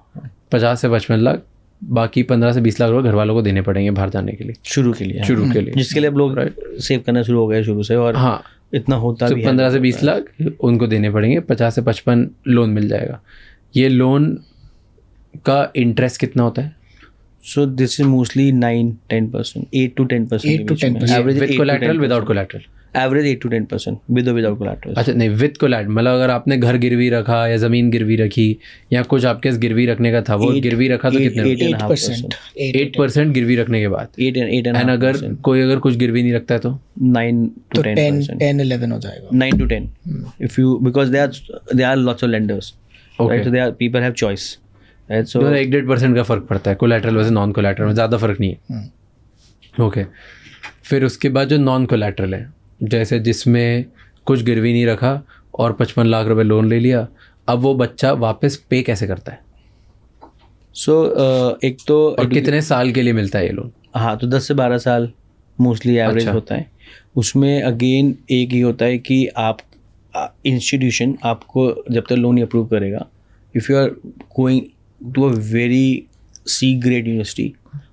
S1: 50 से 55 लाख, बाकी 15 से 20 लाख रुपए घर वालों को देने पड़ेंगे बाहर जाने के लिए, शुरू के लिए
S2: जिसके लिए अब लोग सेव करना शुरू हो गए शुरू से. और
S1: हाँ,
S2: इतना होता भी है.
S1: 15 से 20 लाख उनको देने पड़ेंगे. 50 से 55 लोन मिल जाएगा. ये लोन का इंटरेस्ट कितना होता है?
S2: So this is mostly 9-10%, 8 to 10%.
S1: Average with collateral, without collateral?
S2: Average 8 to 10% with और विदाउट कोलैटरल.
S1: अच्छा, नहीं विद कोलैटरल मतलब अगर आपने घर गिरवी रखा या ज़मीन गिरवी रखी या कुछ आपके पास गिरवी रखने का था, वो गिरवी रखा तो कितने? 8% गिरवी रखने के बाद.
S2: 8.5%.
S1: एंड अगर कोई कुछ गिरवी नहीं रखता है तो
S2: 9 to 10%.
S3: 10-11 हो जाएगा.
S2: 9 to 10. If you, because there are lots of lenders.
S1: Okay.
S2: Right? So there are, people have choice. Right? So
S1: 1.5% का फ़र्क पड़ता है कोलैटरल वैसे नॉन कोलैटरल में, ज़्यादा फ़र्क नहीं है. ओके, फिर उसके बाद जो नॉन कोलैटरल है, जैसे जिसमें कुछ गिरवी नहीं रखा और 55 लाख रुपए लोन ले लिया, अब वो बच्चा वापस पे कैसे करता है?
S2: सो एक तो
S1: और कितने साल के लिए मिलता है ये लोन?
S2: हाँ, तो 10 से 12 साल मोस्टली एवरेज होता है. उसमें अगेन एक ही होता है कि आप इंस्टीट्यूशन आपको जब तक लोन अप्रूव करेगा, if you are going to a very C grade university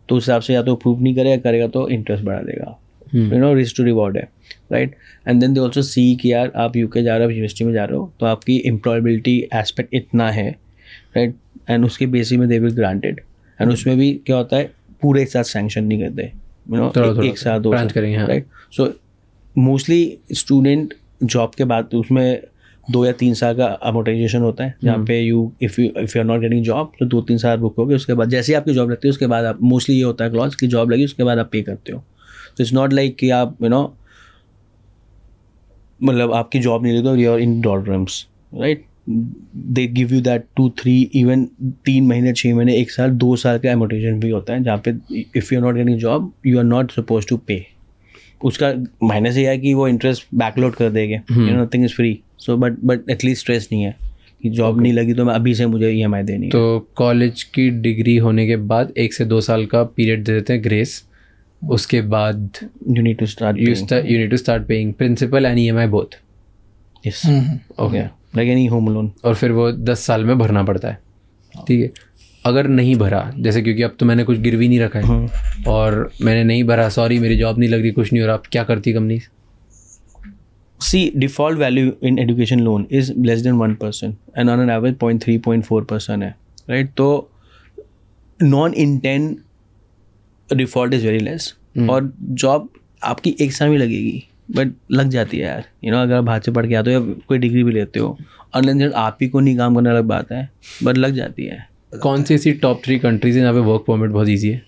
S2: तो उस हिसाब से या तो अप्रूव नहीं करेगा तो इंटरेस्ट बढ़ा देगा. You know, risk to reward है, right. And then they also see कि यार आप यूके जा रहे हो, यूनिवर्सिटी में जा रहे हो, तो आपकी एम्प्लॉयबिलिटी एस्पेक्ट इतना है, राइट. एंड उसके बेसिस में दे विल ग्रांटेड. एंड उसमें भी क्या होता है, पूरे एक साथ सैंक्शन नहीं करते, यू नो, एक साथ 2 साल, right. So mostly student job के बाद उसमें 2 या 3 साल का अमोर्टाइजेशन होता है, जहाँ पे if you are not getting job तो 2-3 साल रुकोगे. उसके बाद जैसे ही आपकी जॉब लगती है उसके बाद आप, मोस्टली ये होता है क्लॉज की जॉब लगी उसके बाद आप पे करते हो. तो इट्स नॉट लाइक कि आप यू नो मतलब आपकी जॉब नहीं लगी तो you are in dollars, right. They give you that 2-3 even 3 महीने 6 महीने 1 साल 2 साल का एमोर्टाइजेशन भी होता है, जहाँ पे if you are not getting job you are not suppose to pay. उसका माइनस ये है कि वो इंटरेस्ट बैकलोड कर देंगे, you know, nothing is free. So but at least stress नहीं है कि जॉब नहीं लगी तो मैं अभी से मुझे EMI देनी है.
S1: तो कॉलेज की डिग्री होने के बाद 1 से 2 साल का पीरियड दे देते हैं ग्रेस. उसके बाद
S2: you need to start
S1: paying principal and EMI both.
S2: Yes. Okay. Like any home loan.
S1: और फिर वो 10 साल में भरना पड़ता है, ठीक है. अगर नहीं भरा, जैसे क्योंकि अब तो मैंने कुछ गिरवी नहीं रखा है और मैंने नहीं भरा, सॉरी मेरी जॉब नहीं लग रही, कुछ नहीं हो रहा, आप क्या करती company?
S2: See, default value in education loan is less than 1% and on an average 0.3-0.4% है, right. तो non-intent default is very less. और जॉब आपकी 1 साल में लगेगी, बट लग जाती है यार, अगर आप बाहर से पढ़ के आते हो या कोई डिग्री भी लेते हो, अनलेस आप ही को नहीं काम करना अलग बात है, बट लग जाती है।
S1: कौन सी ऐसी टॉप 3 कंट्रीज हैं जहाँ पे वर्क परमिट बहुत ईजी है,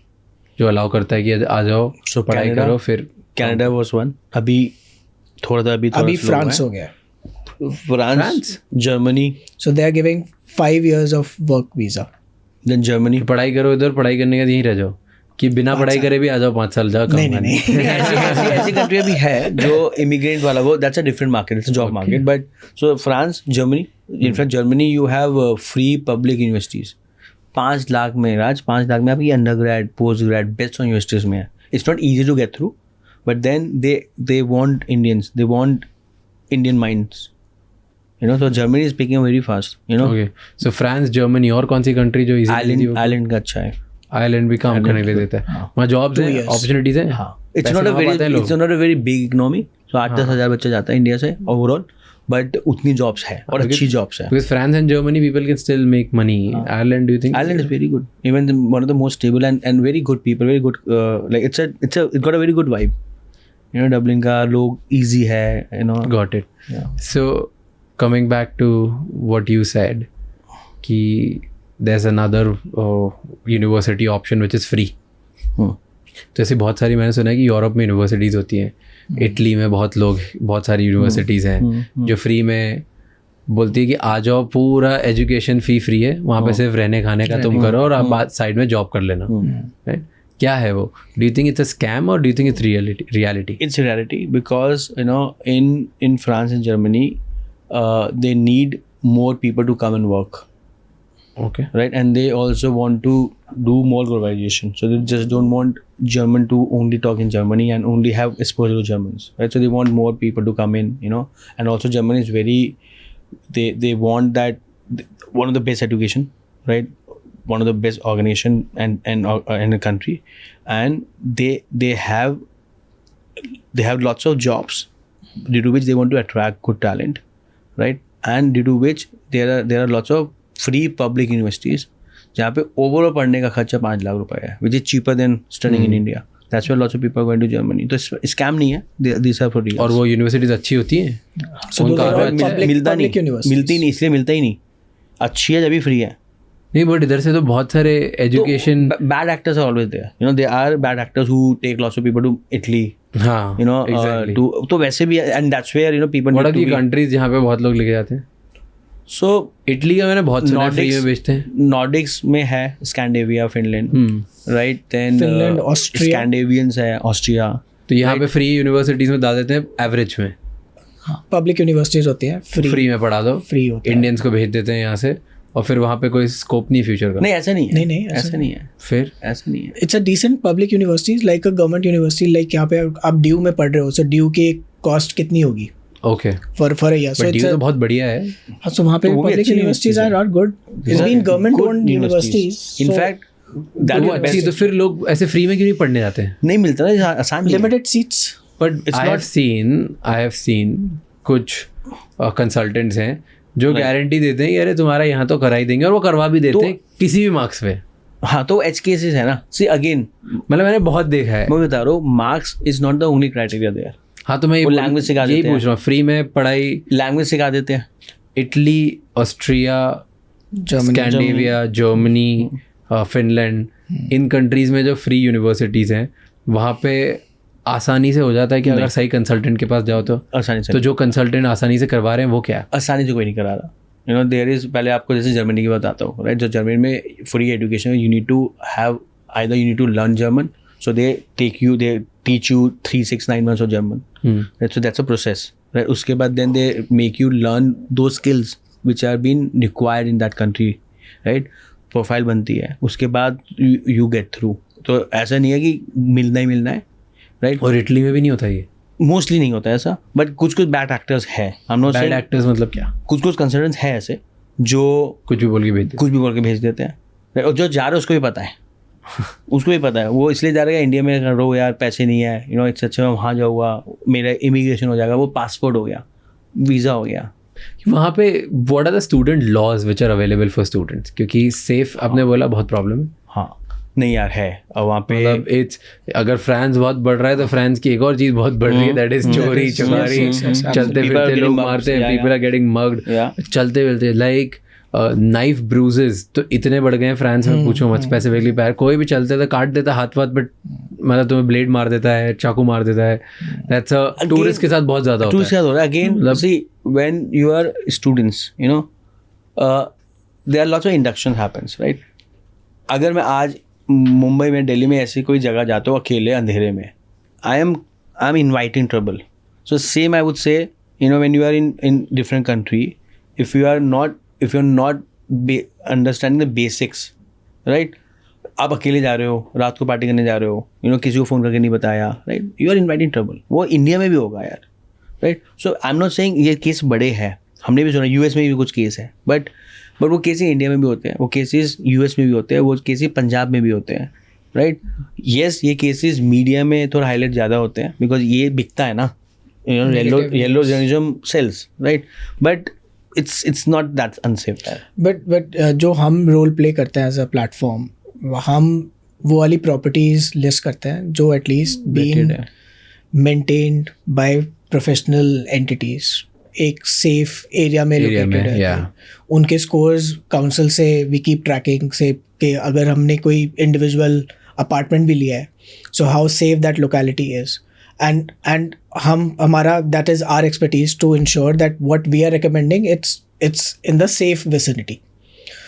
S1: जो अलाउ करता है कि आ जाओ, पढ़ाई करो, फिर
S2: कनाडा वाज वन, अभी थोड़ा
S3: फ्रांस हो गया,
S2: France, Germany,
S3: so they are giving 5 years of work visa.
S2: Then Germany.
S1: पढ़ाई करो इधर, पढ़ाई करने का यहीं रह जाओ, कि बिना पढ़ाई करे भी आ जाओ 5 साल जाओ।
S3: नहीं
S2: ऐसी कंट्री भी है जो इमिग्रेंट वाला, वो that's a different market, it's a job market. But so France, Germany, in fact Germany you have free public universities 5 lakh में, 5 लाख में आपकी under grade, post grade, best universities में है। It's not easy to get through, but then they want Indians, they want Indian minds, so Germany is picking up very fast,
S1: Okay, so France, Germany, और कौन सी country जो easy?
S2: Ireland का अच्छा है,
S1: Ireland भी काम करने के लिए देता है, वहाँ जॉब्स हैं, अपॉर्चुनिटीज हैं।
S2: It's not a very big economy, so 8-10 हज़ार बच्चा जाता है इंडिया से ओवरऑल, बट उतनी जॉब्स है और अच्छी जॉब्स है।
S1: Because France and Germany people can still make money. Ireland, do you think?
S2: Ireland is very good, even one of the most stable and very good people, very good, like it's got a very good vibe, Dublin का लोग easy है,
S1: Got it. So coming back to what you said, कि there's another university option which is free. तो ऐसे बहुत सारी मैंने सुना है कि यूरोप में यूनिवर्सिटीज़ होती हैं, इटली में बहुत सारी यूनिवर्सिटीज़ हैं जो फ्री में बोलती है कि आ जाओ, पूरा एजुकेशन फी फ्री है, वहाँ पे सिर्फ रहने खाने का तुम करो और आप बाद साइड में जॉब कर लेना, राइट? क्या है वो? Do you think it's a scam और do you think it's reality?
S2: It's reality because in France and Germany they need more people to come and work.
S1: Okay.
S2: Right, and they also want to do more globalization, so they just don't want German to only talk in Germany and only have exposure to Germans, right? So they want more people to come in, and also Germany is very, they want that one of the best education, right, one of the best organization and in a country, and they have lots of jobs due to which they want to attract good talent, right, and due to which there are lots of free public universities जहाँ पे overall पढ़ने का खर्चा 5 लाख रुपए है, which is cheaper than studying in India. That's why lots of people are going to Germany. तो scam नहीं है, these are for real.
S1: और वो यूनिवर्सिटीज अच्छी होती हैं,
S2: मिलती नहीं, इसलिए मिलता ही नहीं, अच्छी है जब भी फ्री है।
S1: नहीं, बट इधर से तो बहुत सारे education
S2: bad actors are always there, they are bad actors who take lots of people to Italy,
S1: हाँ, exactly.
S2: तो वैसे भी, and that's where people
S1: what are the countries जहाँ पे बहुत लोग लेके जाते हैं?
S2: सो
S1: इटली का मैंने बहुत सुना है फ्री में बेचते हैं।
S2: नॉर्डिक्स में है Scandinavia, Finland, right, then
S3: Finland, Austria,
S2: Scandinavians है, ऑस्ट्रिया।
S1: तो यहाँ पे फ्री यूनिवर्सिटीज में डाल देते हैं एवरेज में,
S3: पब्लिक यूनिवर्सिटीज होती हैं,
S1: फ्री में पढ़ा दो,
S3: फ्री होता है,
S1: इंडियंस को भेज देते हैं यहाँ से, और फिर वहाँ पे कोई स्कोप नहीं फ्यूचर का।
S2: नहीं, ऐसा नहीं है,
S3: नहीं
S2: ऐसा नहीं है,
S1: फिर
S2: ऐसा नहीं है।
S3: It's a decent public universities like a government university, like यहाँ पे आप ड्यू में पढ़ रहे हो, सो ड्यू की कॉस्ट कितनी होगी
S1: okay
S3: for a year, so
S1: due तो बहुत बढ़िया है।
S3: सो वहाँ पे public universities are not good, it's been government owned universities,
S2: in fact
S1: वो अच्छी, तो फिर लोग ऐसे फ्री में क्यों नहीं पढ़ने जाते हैं?
S2: नहीं मिलता ना, आसान,
S3: limited seats.
S1: But I have seen कुछ कंसल्टेंट्स हैं जो गारंटी देते हैं कि अरे तुम्हारा यहाँ तो करा ही देंगे, और वो करवा भी देते हैं किसी भी मार्क्स पे।
S2: हाँ, तो एच केसेस है ना, सी अगेन,
S1: मतलब मैंने बहुत देखा है,
S2: मैं बता रहा हूँ, marks is not the only criteria there.
S1: हाँ, तो मैं
S2: लैंग्वेज सिखा देते हैं,
S1: यही पूछ रहा हूँ, फ्री में पढ़ाई,
S2: लैंग्वेज सिखा देते हैं।
S1: Italy, Austria, Scandinavia, Germany, Finland, इन कंट्रीज में जो फ्री यूनिवर्सिटीज़ हैं वहाँ पे आसानी से हो जाता है कि अगर सही कंसल्टेंट के पास जाओ तो
S2: आसानी से।
S1: तो जो कंसल्टेंट आसानी से करवा रहे हैं वो क्या है?
S2: आसानी से कोई नहीं करा रहा, देयर इज, पहले आपको जैसे जर्मनी की बताता हूँ, राइट, जो जर्मनी में free education, you need to have either you need to learn German, so they teach you 3-6-9 months of German, so that's a process, right? उसके बाद then they make you learn those skills which are being required in that country, right? Profile बनती है, उसके बाद you get through। तो ऐसा नहीं है कि मिलना ही मिलना है, राइट?
S1: और इटली में भी नहीं होता ये,
S2: मोस्टली नहीं होता ऐसा, बट कुछ बैड एक्टर्स है।
S1: बैड एक्टर्स मतलब क्या?
S2: कुछ कंसल्टेंट्स है ऐसे जो
S1: कुछ भी बोल के भेज
S2: देते हैं, और जो जा रहे हैं उसको भी पता है उसको भी पता है, वो इसलिए जा रहा है इंडिया में कर रहा हूँ यार, पैसे नहीं है, इससे अच्छा मैं वहाँ जाऊँगा, मेरा इमिग्रेशन हो जाएगा, वो पासपोर्ट हो गया, वीज़ा हो गया।
S1: वहाँ पे what are the student laws which are available for students? क्योंकि सेफ आपने बोला बहुत प्रॉब्लम है।
S2: हाँ, नहीं यार है, और वहाँ पे
S1: मतलब इट्स, अगर फ्रांस बहुत बढ़ रहा है तो फ्रांस की एक और चीज बहुत बढ़ रही है, दैट इज चोरी चकारी, चलते फिरते लोग मारते हैं, पीपल आर गेटिंग मग्ड, चलते फिरते लाइक नाइफ ब्रूजेस तो इतने बढ़ गए हैं फ्रांस में, पूछो मत। स्पेसिफिकली पैर, कोई भी चलते था काट देता हाथ वाथ, बट मतलब तुम्हें ब्लेड मार देता है, चाकू मार देता है। दैट्स अ टूरिस्ट के साथ बहुत ज्यादा होता है।
S2: Again see when you are students, you know there are lots of induction happens, right. अगर मैं आज मुंबई में, दिल्ली में ऐसी कोई जगह जाता हूँ अकेले अंधेरे में, I am inviting trouble. So same I would say, you know, when you are in different country, if you're not understanding the basics, right, आप अकेले जा रहे हो, रात को पार्टी करने जा रहे हो, यू नो, किसी को फ़ोन करके नहीं बताया, right, you are inviting trouble. वो इंडिया में भी होगा यार, right. So I am not saying ये केस बड़े हैं, हमने भी सुना यूएस में भी कुछ केस है, बट वो केसेस इंडिया में भी होते हैं, वो केसेस यूएस में भी होते हैं, वो केसेस पंजाब में भी होते हैं, राइट। येस, ये केसेस मीडिया में थोड़ा हाईलाइट ज़्यादा होते हैं बिकॉज ये बिकता है ना, you know, yellow journalism sales, right, but it's not that unsafe है।
S3: but जो हम रोल प्ले करते हैं एज अ प्लेटफॉर्म, हम वो वाली प्रॉपर्टीज लिस्ट करते हैं जो at least being maintained by professional entities, एक सेफ एरिया में लोकेटेड है। उनके स्कोर्स काउंसिल से वी कीप ट्रैकिंग से कि अगर हमने कोई इंडिविजुअल अपार्टमेंट भी लिया है, so how safe that locality is, and हमारा that is our expertise to ensure that what we are recommending it's in the safe vicinity.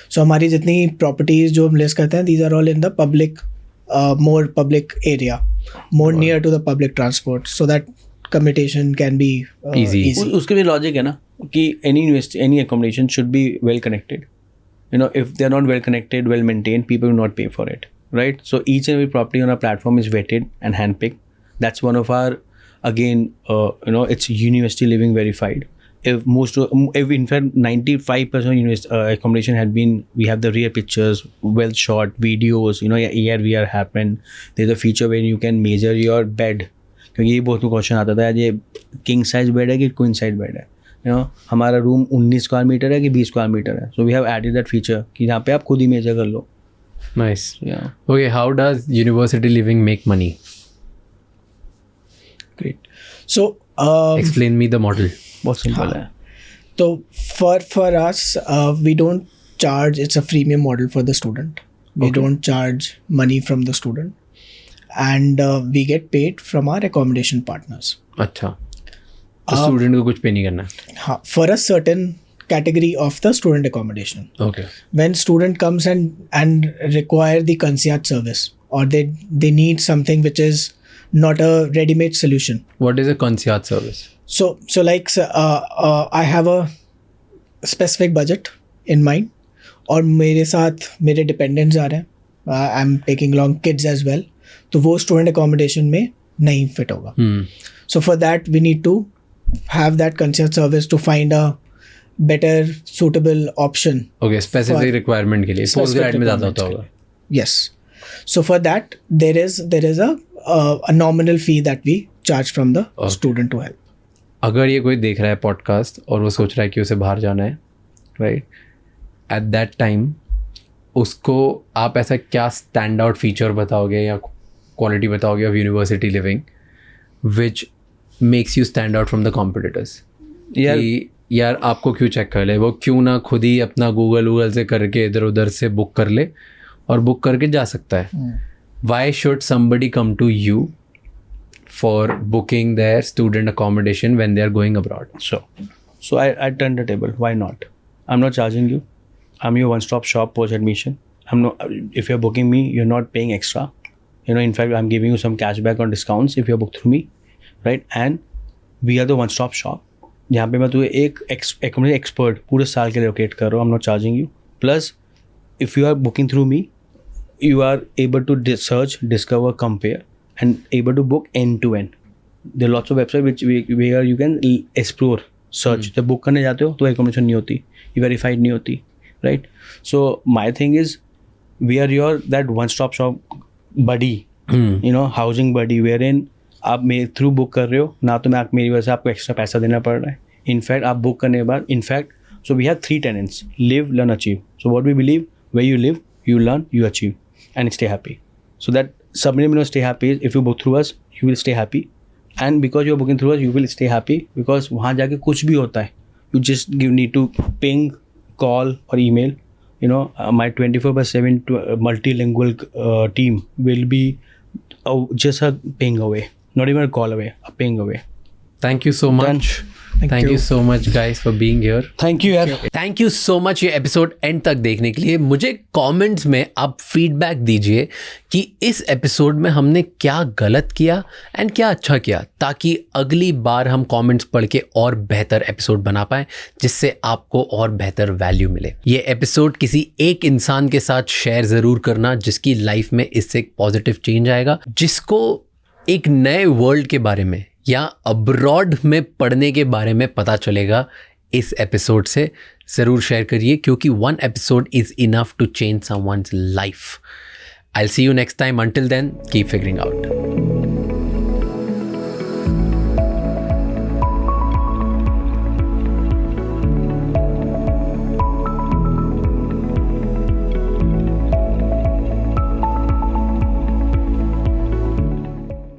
S3: So हमारी जितनी properties जो हम list करते हैं, these are all in the public, more public area, more near to the public transport, so that commutation can be easy.
S2: उसके भी logic है ना कि any accommodation should be well connected. You know, if they are not well connected, well maintained, people will not pay for it, right? So each and every property on our platform is vetted and handpicked. That's one of our, again, you know, it's university living verified. If in fact 95% accommodation had been, we have the rear pictures, well shot videos, you know, AR VR happened. There's a feature where you can measure your bed, क्योंकि ये बहुत question आता था, ये king size bed है कि queen size bed है, you know, हमारा रूम 19 स्क्वायर मीटर है कि 20 स्क्वायर मीटर है। So we have added that feature कि यहाँ पे आप खुद ही मेजर कर लो।
S1: Nice. Yeah. Okay, how does university living make money?
S3: Great. So
S1: explain me the model.
S2: बहुत सिंपल है।
S3: तो for us, we don't charge, it's a freemium model for the student. We don't charge money from the student, and we get paid from our accommodation partners.
S1: अच्छा, तो student को कुछ पे नहीं करना है?
S3: हाँ, for a certain category of the student accommodation.
S1: Okay.
S3: When student comes and require the concierge service, or they need something which is not a ready-made solution.
S1: What is a concierge service?
S3: So like I have a specific budget in mind, और मेरे साथ मेरे dependents आ रहे हैं, I'm taking along kids as well, तो वो student accommodation में नहीं fit होगा। So for that we need to have that concierge service to find a better suitable option.
S1: Okay, specific requirement के लिए पोस्ट ग्रेड में ज़्यादा होता होगा।
S3: Yes. So for that there is a nominal fee that we charge from the student to help.
S1: अगर ये कोई देख रहा है पॉडकास्ट और वो सोच रहा है कि उसे बाहर जाना है, राइट, एट दैट टाइम उसको आप ऐसा क्या स्टैंड आउट फीचर बताओगे या क्वालिटी बताओगे of university living which makes you stand out from the competitors? यार आपको क्यों चेक कर ले, वो क्यों ना खुद ही अपना गूगल से करके इधर उधर से बुक कर ले और बुक करके जा सकता है। Why should somebody come to you for booking their student accommodation when they are going abroad?
S2: So I turn the table. Why not? I'm not charging you. I'm your one-stop shop post admission. If you're booking me, you're not paying extra. You know, in fact, I'm giving you some cashback on discounts if you're booked through me, right? And we are the one-stop shop. जहाँ पे मैं तुझे एक expert पूरे साल के लिए locate कर रहा हूँ। I'm not charging you. Plus, if you are booking through me, you are able to search, discover, compare, and able to book end to end. There are lots of websites where you can explore, search. जब book करने जाते हो तो accommodation नहीं होती, verified नहीं होती, right? So my thing is, we are your that one-stop shop buddy, you know, housing buddy, wherein आप मेरे थ्रू बुक कर रहे हो ना, तो मैं मेरी वजह से आपको एक्स्ट्रा पैसा देना पड़ रहा है। इनफैक्ट आप बुक करने के बाद, in fact, so we have 3 tenets: live, learn, achieve. So what we believe, where you live, you learn, you achieve. and stay happy. So that subliminal stay happy is if you book through us, you will stay happy. And because you're booking through us, you will stay happy because वहाँ जाके कुछ भी होता है, you just need to ping, call or email. You know, my 24/7 multilingual team will be just a ping away, not even a call away, a ping away.
S1: Thank you so much. Thank you so much guys for being here.
S2: Thank you यार.
S1: Thank you so much ये episode and तक देखने के लिए. मुझे comments में आप feedback दीजिए कि इस एपिसोड में हमने क्या गलत किया एंड क्या अच्छा किया, ताकि अगली बार हम कमेंट्स पढ़ के और बेहतर एपिसोड बना पाएं जिससे आपको और बेहतर वैल्यू मिले. ये एपिसोड किसी एक इंसान के साथ शेयर ज़रूर करना जिसकी लाइफ में इससे एक पॉजिटिव चेंज आएगा, जिसको एक नए वर्ल्ड के बारे में या अब्रॉड में पढ़ने के बारे में पता चलेगा इस एपिसोड से. ज़रूर शेयर करिए क्योंकि 1 episode is enough to change someone's life. I will see you next time. Until then keep figuring out.